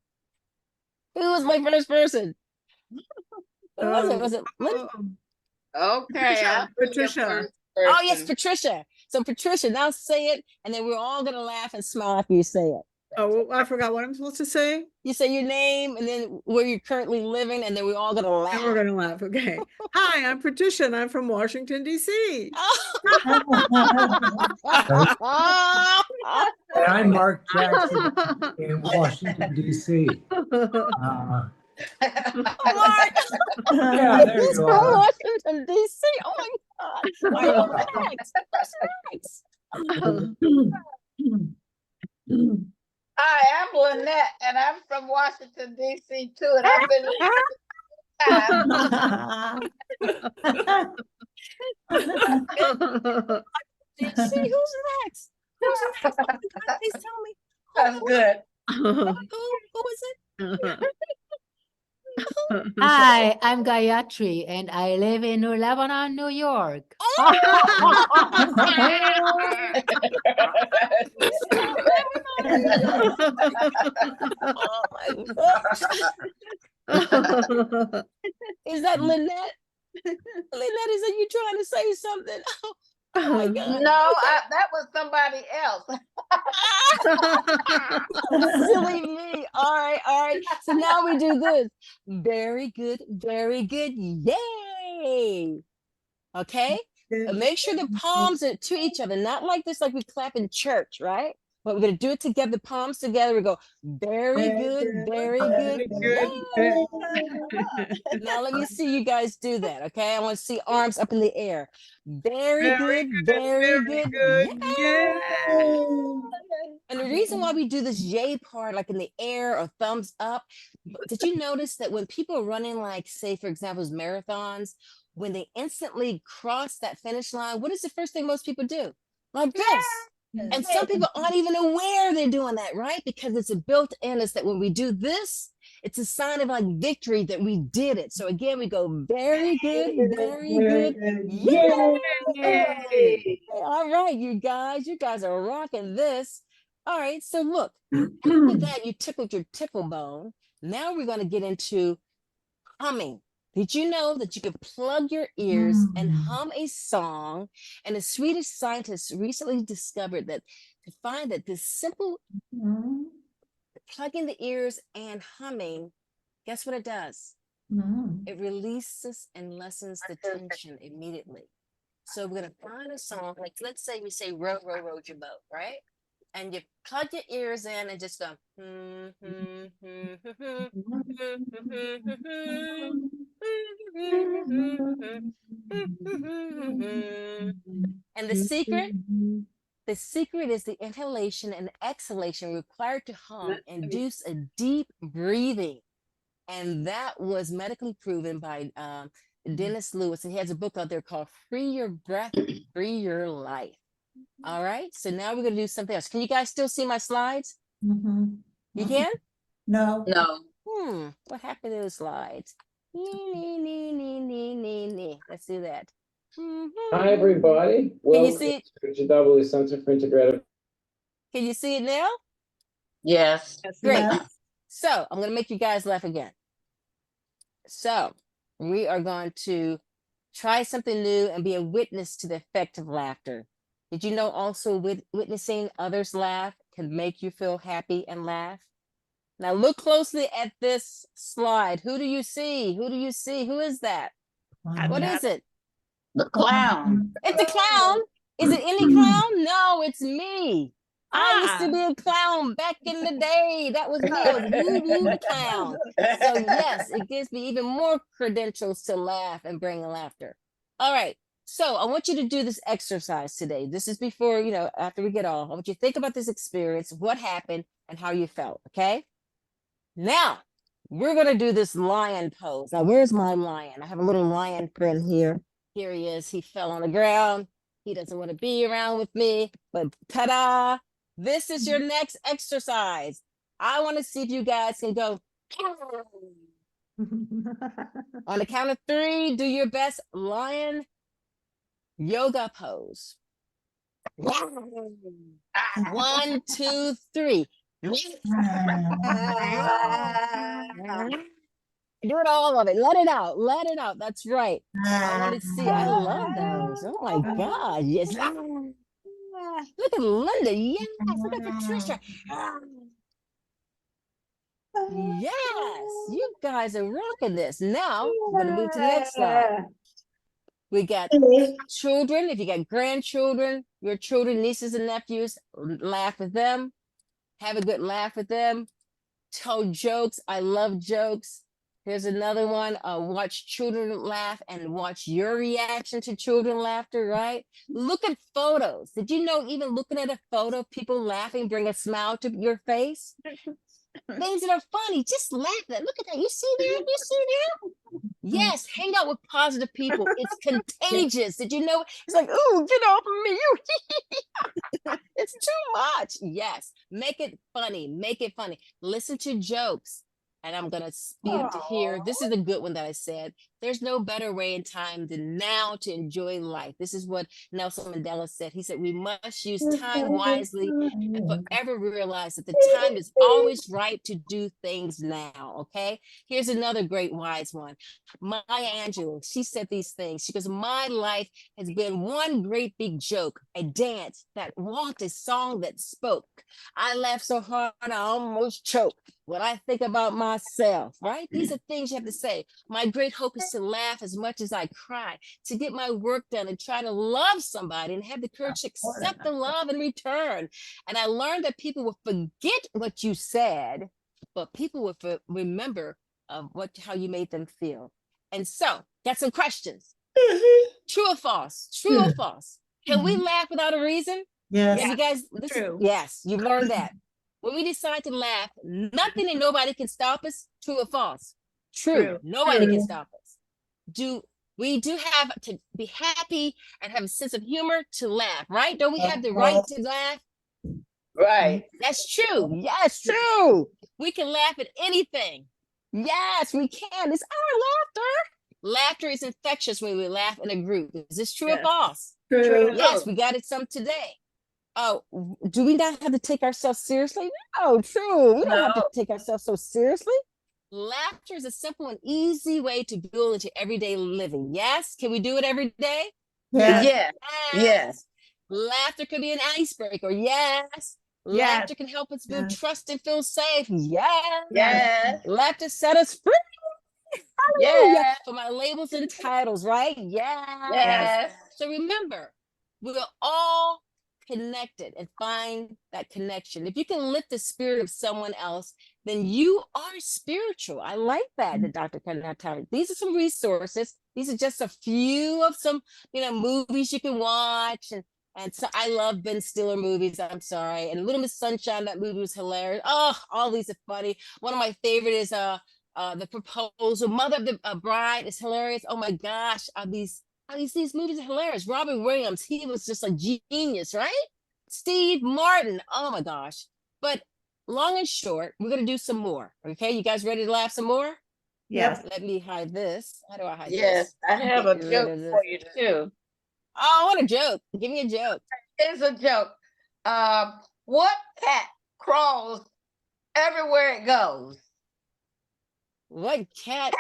[SPEAKER 3] Who was my first person? Who was it? Was it Linda?
[SPEAKER 4] Okay, I'll be your
[SPEAKER 5] Patricia.
[SPEAKER 4] first
[SPEAKER 3] Oh, yes,
[SPEAKER 4] person.
[SPEAKER 3] Patricia. So Patricia, now say it, and then we're all gonna laugh and smile after you say it.
[SPEAKER 5] Oh, I forgot what I'm supposed to say.
[SPEAKER 3] You say your name and then where you're currently living, and then we're all gonna laugh.
[SPEAKER 5] And we're gonna laugh. Okay. Hi, I'm Patricia, and I'm from Washington, D.C.
[SPEAKER 8] And I'm Mark Jackson in Washington, D.C.
[SPEAKER 3] Mark,
[SPEAKER 8] Yeah, there
[SPEAKER 3] he's
[SPEAKER 8] you
[SPEAKER 3] from
[SPEAKER 8] are.
[SPEAKER 3] Washington, D.C. Oh my God. Thanks.
[SPEAKER 4] Hi, I'm Lynette, and I'm from Washington, D.C. too, and I've been
[SPEAKER 3] D.C. Who's next? Who's next? Please tell me.
[SPEAKER 4] That's good.
[SPEAKER 3] Who is it?
[SPEAKER 6] Hi, I'm Gayatri and I live in New Lebanon, New York.
[SPEAKER 3] Oh my gosh. Is that Lynette? Lynette, is that you trying to say something? Oh my God.
[SPEAKER 4] No,
[SPEAKER 3] Okay.
[SPEAKER 4] that was somebody else.
[SPEAKER 3] Silly me. All right, all right. So now we do this. Very good, very good. Yay. Okay. Make sure the palms are to each other, not like this, like we clap in church, right? But we're gonna do it together, palms together. We go, very good, very good. Yay. Now let me see you guys do that, okay? I want to see arms up in the air. Very good, very good. Yay. And the reason why we do this yay part, like in the air or thumbs up, did you notice that when people are running, like, say, for example, marathons, when they instantly cross that finish line, what is the first thing most people do? Like this. And some people aren't even aware they're doing that, right? Because it's built in us that when we do this, it's a sign of like victory that we did it. So again, we go very good, very good. Yay! All right, you guys are rocking this. All right, so look, after that, you tickled your tickle bone. Now we're going to get into humming. Did you know that you could plug your ears and hum a song? And a Swedish scientist recently discovered that to find that this simple plugging the ears and humming, guess what it does? It releases and lessens the tension immediately. So we're going to find a song, like let's say we say row, row, row your boat, right? And you plug your ears in and just go. And the secret is the inhalation and exhalation required to hum induce a deep breathing. And that was medically proven by Dennis Lewis. And he has a book out there called Free Your Breath, Free Your Life. All right, so now we're going to do something else. Can you guys still see my slides? You can?
[SPEAKER 8] No.
[SPEAKER 3] What happened to those slides? Let's do that.
[SPEAKER 1] Hi, everybody.
[SPEAKER 3] Can you see it?
[SPEAKER 1] To GW Center for Integrative.
[SPEAKER 3] Can you see it now?
[SPEAKER 4] Yes.
[SPEAKER 3] Great. So I'm going to make you guys laugh again. So we are going to try something new and be a witness to the effect of laughter. Did you know also witnessing others laugh can make you feel happy and laugh? Now look closely at this slide. Who do you see? Who do you see? Who is that? What is it?
[SPEAKER 4] The clown.
[SPEAKER 3] It's a clown. Is it any clown? No, it's me. I used to be a clown back in the day. That was me. I was Woo Woo the clown. So yes, it gives me even more credentials to laugh and bring laughter. All right. So I want you to do this exercise today. This is before, after we get off. I want you to think about this experience, what happened and how you felt. Okay. Now we're going to do this lion pose. Now, where's my lion? I have a little lion friend here. Here he is. He fell on the ground. He doesn't want to be around with me, but ta-da. This is your next exercise. I want to see if you guys can go. On the count of 3, do your best lion yoga pose. 1, 2, 3. Do it, all of it. Let it out. Let it out. That's right. I want to see. I love those. Oh my God. Yes. Look at Linda. Yes. Look at Patricia. Yes. You guys are rocking this. Now we're going to move to the next slide. We got children. If you got grandchildren, your children, nieces and nephews, laugh with them. Have a good laugh with them. Tell jokes. I love jokes. Here's another one. Watch children laugh and watch your reaction to children laughter, right? Look at photos. Did you know even looking at a photo of people laughing bring a smile to your face? Things that are funny, just laugh at that. Look at that. You see that? You see that? Yes, hang out with positive people. It's contagious. Did you know? It's like, oh, get off of me. It's too much. Yes, make it funny. Make it funny. Listen to jokes. And I'm going to speed up to here. This is a good one that I said. There's no better way in time than now to enjoy life. This is what Nelson Mandela said. He said, we must use time wisely and forever realize that the time is always right to do things now. Okay. Here's another great wise one. Maya Angelou, she said these things. She goes, my life has been one great big joke, a dance that walked, a song that spoke. I laughed so hard I almost choked. When I think about myself, right? These are things you have to say. My great hope is to laugh as much as I cry, to get my work done and try to love somebody and have the courage to accept the love in return. And I learned that people will forget what you said, but people will remember how you made them feel. And so, got some questions. True or false? True or false? Can we laugh without a reason?
[SPEAKER 8] Yes.
[SPEAKER 3] You guys,
[SPEAKER 2] True.
[SPEAKER 3] Yes, you learned that. When we decide to laugh, nothing and nobody can stop us. True or false? True. Nobody can stop us. We do have to be happy and have a sense of humor to laugh, right? Don't we have the right to laugh?
[SPEAKER 4] Right.
[SPEAKER 3] That's true. Yes, true. We can laugh at anything. Yes, we can. It's our laughter. Laughter is infectious when we laugh in a group. Is this true or false?
[SPEAKER 8] True.
[SPEAKER 3] Yes, we got it some today. Oh, do we not have to take ourselves seriously? No, true. We don't have to take ourselves so seriously. Laughter is a simple and easy way to build into everyday living. Yes? Can we do it every day?
[SPEAKER 8] Yes.
[SPEAKER 4] Yes. Yes.
[SPEAKER 3] Laughter can be an icebreaker. Yes. Laughter can help us build trust and feel safe. Yes.
[SPEAKER 4] Yes.
[SPEAKER 3] Laughter set us free.
[SPEAKER 4] Yes.
[SPEAKER 3] For my labels and titles, right? Yes.
[SPEAKER 4] Yes.
[SPEAKER 3] So remember, we're all connected and find that connection. If you can lift the spirit of someone else, then you are spiritual. I like that, Dr. Kanatari. These are some resources. These are just a few of some, movies you can watch. And so I love Ben Stiller movies. I'm sorry. And Little Miss Sunshine, that movie was hilarious. Oh, all these are funny. One of my favorite is The Proposal. Mother of the Bride is hilarious. Oh my gosh, these movies are hilarious. Robin Williams, he was just a genius, right? Steve Martin, oh my gosh. But long and short, we're gonna do some more. Okay, you guys ready to laugh some more?
[SPEAKER 5] Yes.
[SPEAKER 3] Let me hide this. How do I hide
[SPEAKER 4] Yes.
[SPEAKER 3] this?
[SPEAKER 4] I have a
[SPEAKER 3] Get rid
[SPEAKER 4] joke
[SPEAKER 3] of this.
[SPEAKER 4] for you too.
[SPEAKER 3] Oh, what a joke. Give me a joke.
[SPEAKER 4] It's a joke. What cat crawls everywhere it goes?
[SPEAKER 3] What cat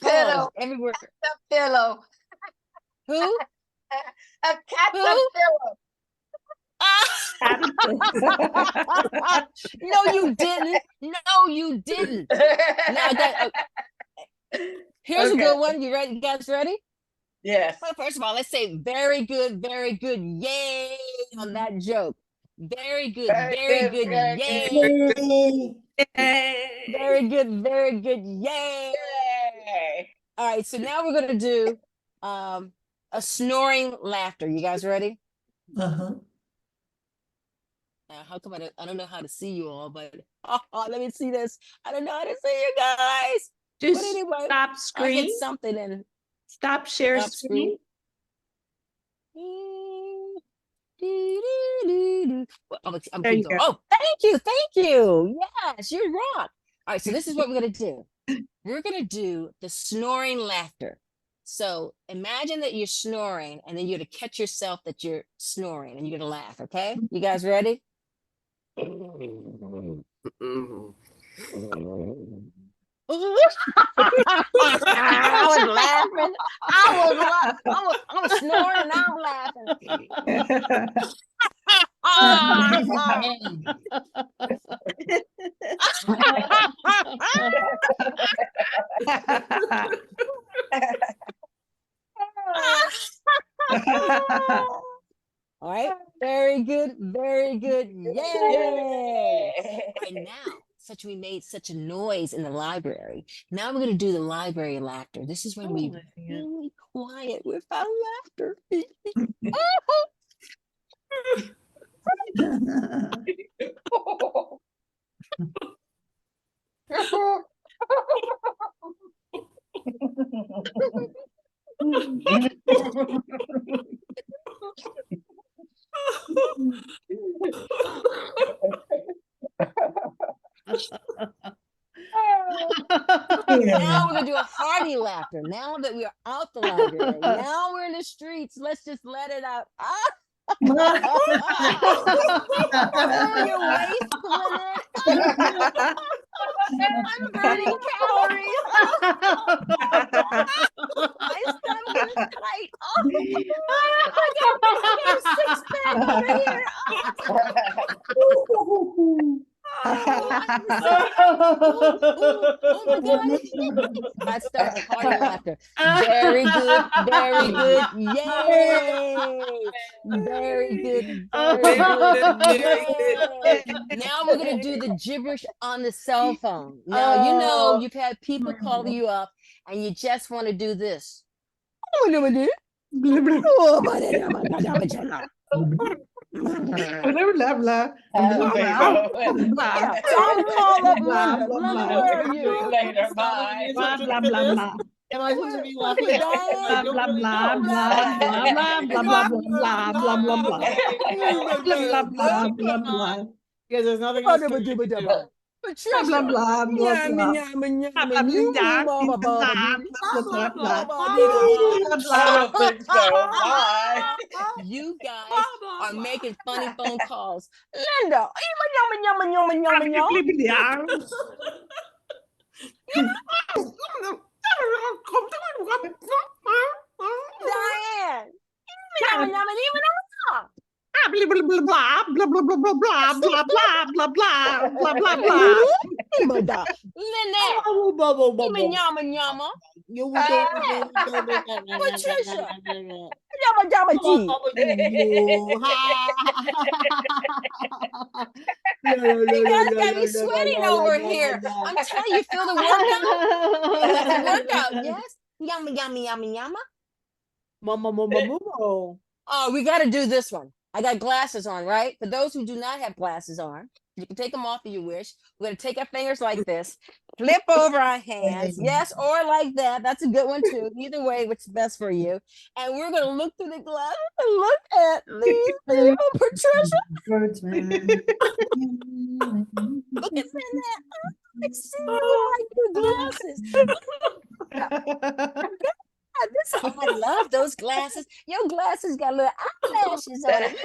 [SPEAKER 4] Caterpillar.
[SPEAKER 3] crawls everywhere?
[SPEAKER 4] Caterpillar.
[SPEAKER 3] Who?
[SPEAKER 4] A caterpillar.
[SPEAKER 3] No, you didn't. No, you didn't. Now I got. Here's a good one. You ready? You guys ready?
[SPEAKER 4] Yes.
[SPEAKER 3] Well, first of all, let's say very good, yay on that joke. Very good, very good, yay. Very good, yay.
[SPEAKER 4] Yay.
[SPEAKER 3] All right, so now we're gonna do a snoring laughter. You guys ready?
[SPEAKER 8] Uh-huh.
[SPEAKER 3] How come I don't know how to see you all, but let me see this. I don't know how to see you guys.
[SPEAKER 5] Just
[SPEAKER 3] But anyway,
[SPEAKER 5] stop
[SPEAKER 3] I
[SPEAKER 5] screen.
[SPEAKER 3] hit something and
[SPEAKER 5] Stop share
[SPEAKER 3] stop
[SPEAKER 5] screen.
[SPEAKER 3] Well, I'm
[SPEAKER 5] There
[SPEAKER 3] keep
[SPEAKER 5] you
[SPEAKER 3] going.
[SPEAKER 5] go.
[SPEAKER 3] Oh, thank you. Yes, you're rock. All right, so this is what we're gonna do. We're gonna do the snoring laughter. So imagine that you're snoring, and then you're gonna catch yourself that you're snoring, and you're gonna laugh. Okay, you guys ready? I was laughing. I was snoring and I'm laughing. All right, very good, yay! Right now, we made such a noise in the library. Now we're gonna do the library laughter. This is when we really quiet with our laughter. Now we're gonna do a hearty laughter. Now that we are out the library, now we're in the streets. Let's just let it out. Burn your waist, Lynette. I'm burning calories. My stomach is tight. I got a six-pack over here. Oh my God. I start hearty laughter. Very good, very good. Yay! Very good, very good. Yay! Now we're gonna do the gibberish on the cell phone. Now you know you've had people call you up and you just want to do this. Yeah, Tom, call up Linda. Linda, where are you?
[SPEAKER 4] Later, bye.
[SPEAKER 5] Blah, blah, blah, blah.
[SPEAKER 9] Am I supposed to be laughing?
[SPEAKER 5] Blah, blah, blah, blah, blah, blah, blah, blah, blah, blah, blah, blah. Blah, blah, blah, blah, blah.
[SPEAKER 9] Because there's nothing else to do.
[SPEAKER 5] Blah, blah, blah, blah, blah.
[SPEAKER 4] I don't think so. Bye.
[SPEAKER 3] You guys are making funny phone calls. Linda, Diane.
[SPEAKER 5] Blah, blah, blah, blah, blah, blah, blah, blah, blah, blah, blah, blah, blah, blah.
[SPEAKER 3] Lynette. Yama yama. Patricia. Yama yama tea. You guys got me sweating over here. I'm telling you, feel the workout. The workout, yes. Yama yama yama yama. Oh, we got to do this one. I got glasses on, right? For those who do not have glasses on, you can take them off if you wish. We're going to take our fingers like this, flip over our hands, yes, or like that. That's a good one too. Either way, what's best for you. And we're going to look through the glasses and look at Lisa, Patricia. Look at that. I see you like your glasses. I love those glasses. Your glasses got little eyelashes on it.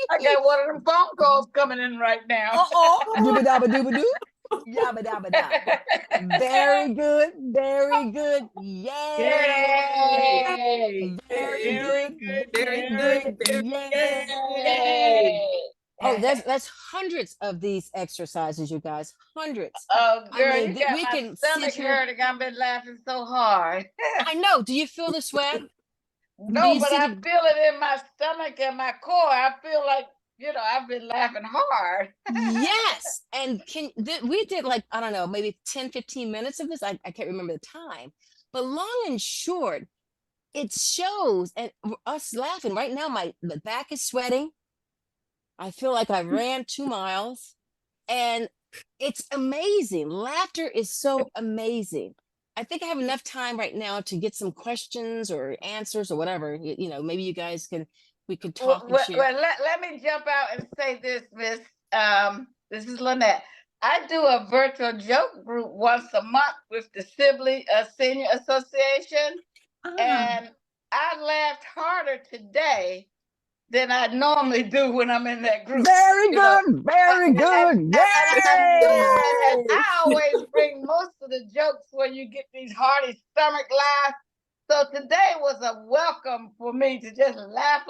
[SPEAKER 4] I got one of them phone calls coming in right now.
[SPEAKER 3] Dooba dabba dooba doo. Yabba dabba da. Very good. Very good. Yay. Very good. Very good. Yay. Oh, that's hundreds of these exercises, you guys. Hundreds.
[SPEAKER 4] Oh, girl,
[SPEAKER 3] I mean,
[SPEAKER 4] you got
[SPEAKER 3] we
[SPEAKER 4] my
[SPEAKER 3] can
[SPEAKER 4] stomach
[SPEAKER 3] sit here.
[SPEAKER 4] hurting. I've been laughing so hard.
[SPEAKER 3] I know. Do you feel the sweat?
[SPEAKER 4] No, but I feel it in my stomach and my core. I feel like, I've been laughing hard.
[SPEAKER 3] Yes. And we did like, I don't know, maybe 10, 15 minutes of this. I can't remember the time. But long and short, it shows, and us laughing right now, the back is sweating. I feel like I ran 2 miles, and it's amazing. Laughter is so amazing. I think I have enough time right now to get some questions or answers or whatever. Maybe you guys we could talk and share.
[SPEAKER 4] Well, let me jump out and say this, Miss. This is Lynette. I do a virtual joke group once a month with the Senior Association, and I laughed harder today than I normally do when I'm in that group.
[SPEAKER 3] Very good, very good.
[SPEAKER 4] And I always bring most of the jokes when you get these hearty stomach laughs. So today was a welcome for me to just laugh.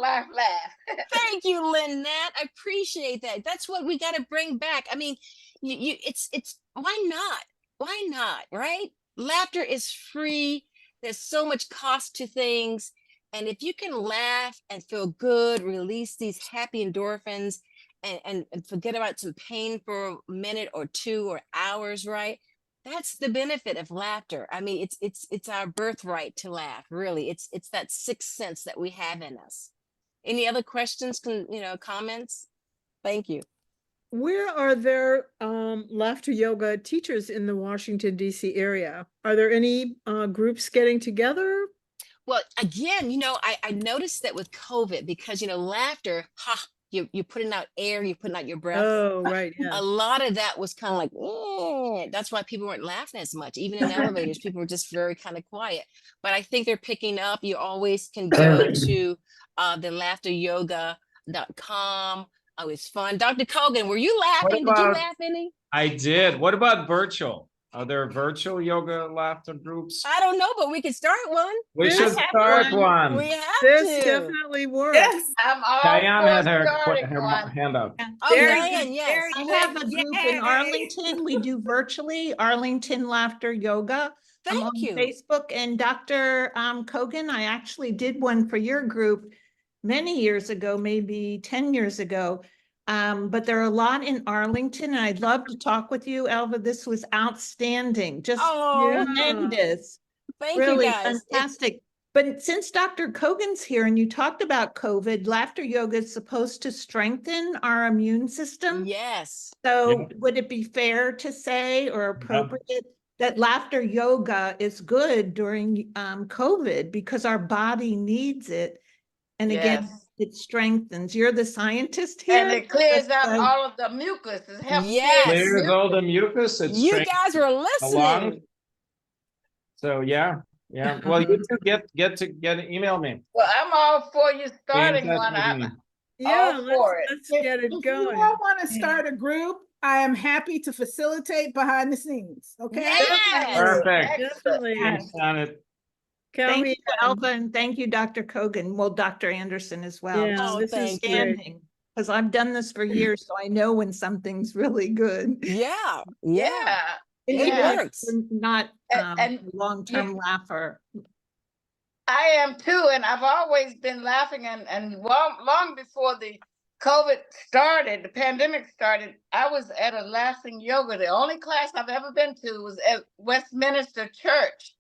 [SPEAKER 3] Thank you, Lynette. I appreciate that. That's what we got to bring back. I mean, it's why not? Why not, right? Laughter is free. There's so much cost to things. And if you can laugh and feel good, release these happy endorphins and forget about some pain for a minute or 2 or hours, right? That's the benefit of laughter. I mean, it's our birthright to laugh, really. It's that sixth sense that we have in us. Any other questions, comments? Thank you.
[SPEAKER 5] Where are there laughter yoga teachers in the Washington, D.C. area? Are there any groups getting together?
[SPEAKER 3] Well, again, I noticed that with COVID, because, laughter, you're putting out air, you're putting out your breath.
[SPEAKER 5] Oh, right, yeah.
[SPEAKER 3] A lot of that was kind of like, that's why people weren't laughing as much. Even in elevators, people were just very kind of quiet. But I think they're picking up. You always can go to the laughteryoga.com. Oh, it's fun. Dr. Kogan, were you laughing? Did you laugh any?
[SPEAKER 1] I did. What about virtual? Are there virtual yoga laughter groups?
[SPEAKER 3] I don't know, but we could start one.
[SPEAKER 1] We
[SPEAKER 5] This-
[SPEAKER 1] should start one.
[SPEAKER 3] We have
[SPEAKER 5] This
[SPEAKER 3] to.
[SPEAKER 5] definitely works.
[SPEAKER 7] Yes.
[SPEAKER 4] I'm all
[SPEAKER 1] Diane had
[SPEAKER 4] for
[SPEAKER 1] her
[SPEAKER 4] starting one.
[SPEAKER 1] hand up.
[SPEAKER 3] Oh,
[SPEAKER 10] Very
[SPEAKER 3] Diane,
[SPEAKER 10] good,
[SPEAKER 3] yes.
[SPEAKER 10] very I have a group in Arlington. We do virtually Arlington Laughter Yoga. I'm
[SPEAKER 3] Thank
[SPEAKER 10] on
[SPEAKER 3] you.
[SPEAKER 10] Facebook, and Dr. Kogan, I actually did one for your group many years ago, maybe 10 years ago. But there are a lot in Arlington, and I'd love to talk with you, Elva. This was outstanding, just
[SPEAKER 3] Oh,
[SPEAKER 10] tremendous,
[SPEAKER 3] thank
[SPEAKER 10] really
[SPEAKER 3] you guys.
[SPEAKER 10] fantastic. But since Dr. Kogan's here and you talked about COVID, laughter yoga is supposed to strengthen our immune system.
[SPEAKER 3] Yes.
[SPEAKER 10] So
[SPEAKER 1] Yeah.
[SPEAKER 10] would it be fair to say or appropriate that laughter yoga is good during COVID because our body needs it? And again,
[SPEAKER 4] Yes.
[SPEAKER 10] it strengthens. You're the scientist here.
[SPEAKER 4] And it clears
[SPEAKER 10] but,
[SPEAKER 4] out all of the mucus. It helps
[SPEAKER 3] Yes.
[SPEAKER 4] clear the
[SPEAKER 1] Clears all the
[SPEAKER 4] mucus.
[SPEAKER 1] mucus. It's
[SPEAKER 3] You guys were
[SPEAKER 1] along.
[SPEAKER 3] listening.
[SPEAKER 1] So yeah. Well, you two get email me.
[SPEAKER 4] Well, I'm all for you
[SPEAKER 1] Be in
[SPEAKER 4] starting
[SPEAKER 1] touch
[SPEAKER 4] one.
[SPEAKER 1] with
[SPEAKER 4] I'm
[SPEAKER 1] me.
[SPEAKER 5] Yeah,
[SPEAKER 4] all for it.
[SPEAKER 5] let's get it
[SPEAKER 9] If
[SPEAKER 5] going.
[SPEAKER 9] you all want to start a group, I am happy to facilitate behind the scenes, okay?
[SPEAKER 3] Yes.
[SPEAKER 1] Perfect.
[SPEAKER 4] Excellent.
[SPEAKER 5] Definitely.
[SPEAKER 1] Thanks, Janet.
[SPEAKER 5] Count
[SPEAKER 10] Thank
[SPEAKER 5] me
[SPEAKER 10] you,
[SPEAKER 5] in.
[SPEAKER 10] Elva, and thank you, Dr. Kogan. Well, Dr. Anderson as well.
[SPEAKER 5] Yeah,
[SPEAKER 3] Oh,
[SPEAKER 5] this is
[SPEAKER 3] thank you.
[SPEAKER 5] great.
[SPEAKER 10] Outstanding, because I've done this for years, so I know when something's really good.
[SPEAKER 3] Yeah.
[SPEAKER 4] Yeah.
[SPEAKER 10] And
[SPEAKER 3] It
[SPEAKER 10] even
[SPEAKER 4] Yeah.
[SPEAKER 10] if
[SPEAKER 3] works.
[SPEAKER 10] you're not
[SPEAKER 4] And
[SPEAKER 10] a long-term laugher.
[SPEAKER 4] I am too, and I've always been laughing, and long before the COVID started, the pandemic started, I was at a laughing yoga. The only class I've ever been to was at Westminster Church,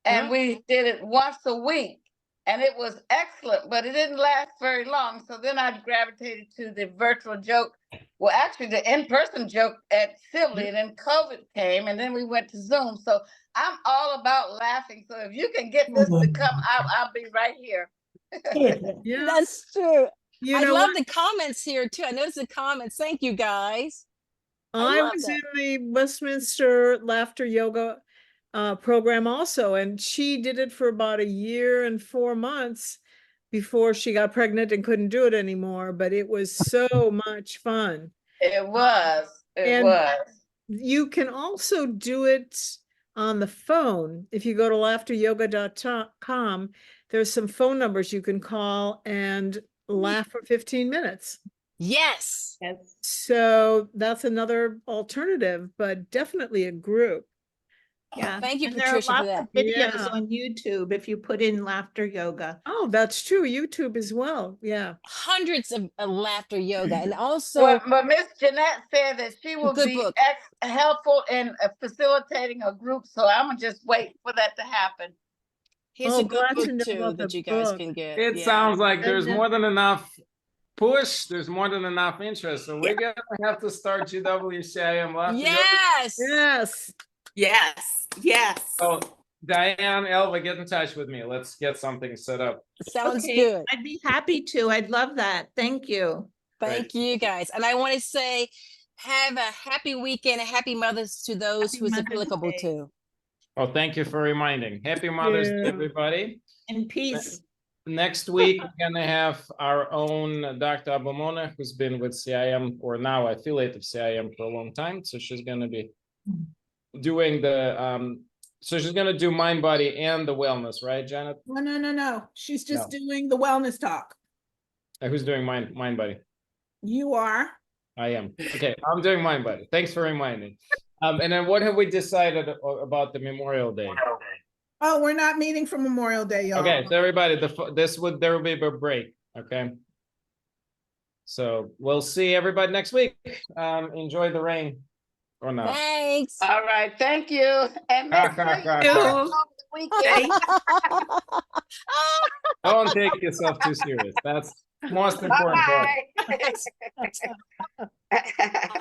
[SPEAKER 4] and
[SPEAKER 5] Yeah.
[SPEAKER 4] we did it once a week, and it was excellent, but it didn't last very long. So then I gravitated to the virtual joke. Well, actually, the in-person joke at Sibley, and then COVID came, and then we went to Zoom. So I'm all about laughing. So if you can get this to come out, I'll be right here.
[SPEAKER 5] Yeah.
[SPEAKER 3] That's true.
[SPEAKER 5] You
[SPEAKER 3] I
[SPEAKER 5] know
[SPEAKER 3] love
[SPEAKER 5] what?
[SPEAKER 3] the comments here too. I noticed the comments. Thank you guys.
[SPEAKER 5] I
[SPEAKER 3] love
[SPEAKER 5] was
[SPEAKER 3] that.
[SPEAKER 5] in the Westminster Laughter Yoga program also, and she did it for about 1 year and 4 months before she got pregnant and couldn't do it anymore. But it was so much fun.
[SPEAKER 4] It was. It
[SPEAKER 5] And-
[SPEAKER 4] was.
[SPEAKER 5] You can also do it on the phone. If you go to laughteryoga.com, there's some phone numbers you can call and laugh for 15 minutes.
[SPEAKER 3] Yes.
[SPEAKER 10] Yes.
[SPEAKER 5] So that's another alternative, but definitely a group.
[SPEAKER 10] Yeah.
[SPEAKER 3] Thank you,
[SPEAKER 10] And
[SPEAKER 3] Patricia, for
[SPEAKER 10] there are lots
[SPEAKER 3] that.
[SPEAKER 10] of videos
[SPEAKER 5] Yeah.
[SPEAKER 10] on YouTube if you put in laughter yoga.
[SPEAKER 5] Oh, that's true. YouTube as well. Yeah.
[SPEAKER 3] Hundreds of laughter yoga, and also
[SPEAKER 4] Well, but Miss Jeanette said that she will
[SPEAKER 3] Good
[SPEAKER 4] be
[SPEAKER 3] book.
[SPEAKER 4] helpful in facilitating a group. So I'm gonna just wait for that to happen.
[SPEAKER 3] here's
[SPEAKER 5] Oh,
[SPEAKER 3] a good
[SPEAKER 5] glad to
[SPEAKER 3] book
[SPEAKER 5] know
[SPEAKER 3] too
[SPEAKER 5] about
[SPEAKER 3] that
[SPEAKER 5] the
[SPEAKER 3] you guys
[SPEAKER 5] book.
[SPEAKER 3] can get.
[SPEAKER 1] It
[SPEAKER 3] Yeah.
[SPEAKER 1] sounds like there's
[SPEAKER 5] then-
[SPEAKER 1] more than enough push. There's more than enough interest. So we're gonna have to start GWCIM laughter.
[SPEAKER 3] Yes.
[SPEAKER 5] Yes.
[SPEAKER 7] Yes. Yes.
[SPEAKER 1] So Diane, Elva, get in touch with me. Let's get something set up.
[SPEAKER 3] Sounds
[SPEAKER 10] Okay,
[SPEAKER 3] good.
[SPEAKER 10] I'd be happy to. I'd love that. Thank you.
[SPEAKER 3] Thank you guys. And I want to say, have a happy weekend, a happy Mothers to those
[SPEAKER 10] Happy
[SPEAKER 3] who it's
[SPEAKER 10] Mother's
[SPEAKER 3] applicable
[SPEAKER 10] Day.
[SPEAKER 3] to.
[SPEAKER 1] Oh, thank you for reminding. Happy Mother's Day,
[SPEAKER 5] Yeah.
[SPEAKER 1] everybody.
[SPEAKER 10] And peace.
[SPEAKER 1] Next week, we're gonna have our own Dr. Abumona, who's been with CIM or now affiliate of CIM for a long time. So she's gonna be doing the so she's gonna do mind, body, and the wellness, right, Janet?
[SPEAKER 9] No. She's just
[SPEAKER 1] No.
[SPEAKER 9] doing the wellness talk.
[SPEAKER 1] Who's doing mind, body?
[SPEAKER 9] You are.
[SPEAKER 1] I am. Okay, I'm doing mind, body. Thanks for reminding. And then what have we decided about the Memorial Day?
[SPEAKER 9] Oh, we're not meeting for Memorial Day, y'all.
[SPEAKER 1] Okay, so everybody, there will be a break. Okay. So we'll see everybody next week. Enjoy the rain or not.
[SPEAKER 3] Thanks.
[SPEAKER 4] All right, thank you. And make sure you
[SPEAKER 1] Thank
[SPEAKER 4] do
[SPEAKER 1] you.
[SPEAKER 4] it over the weekend.
[SPEAKER 1] Don't take yourself too serious. That's most important part.
[SPEAKER 4] Bye.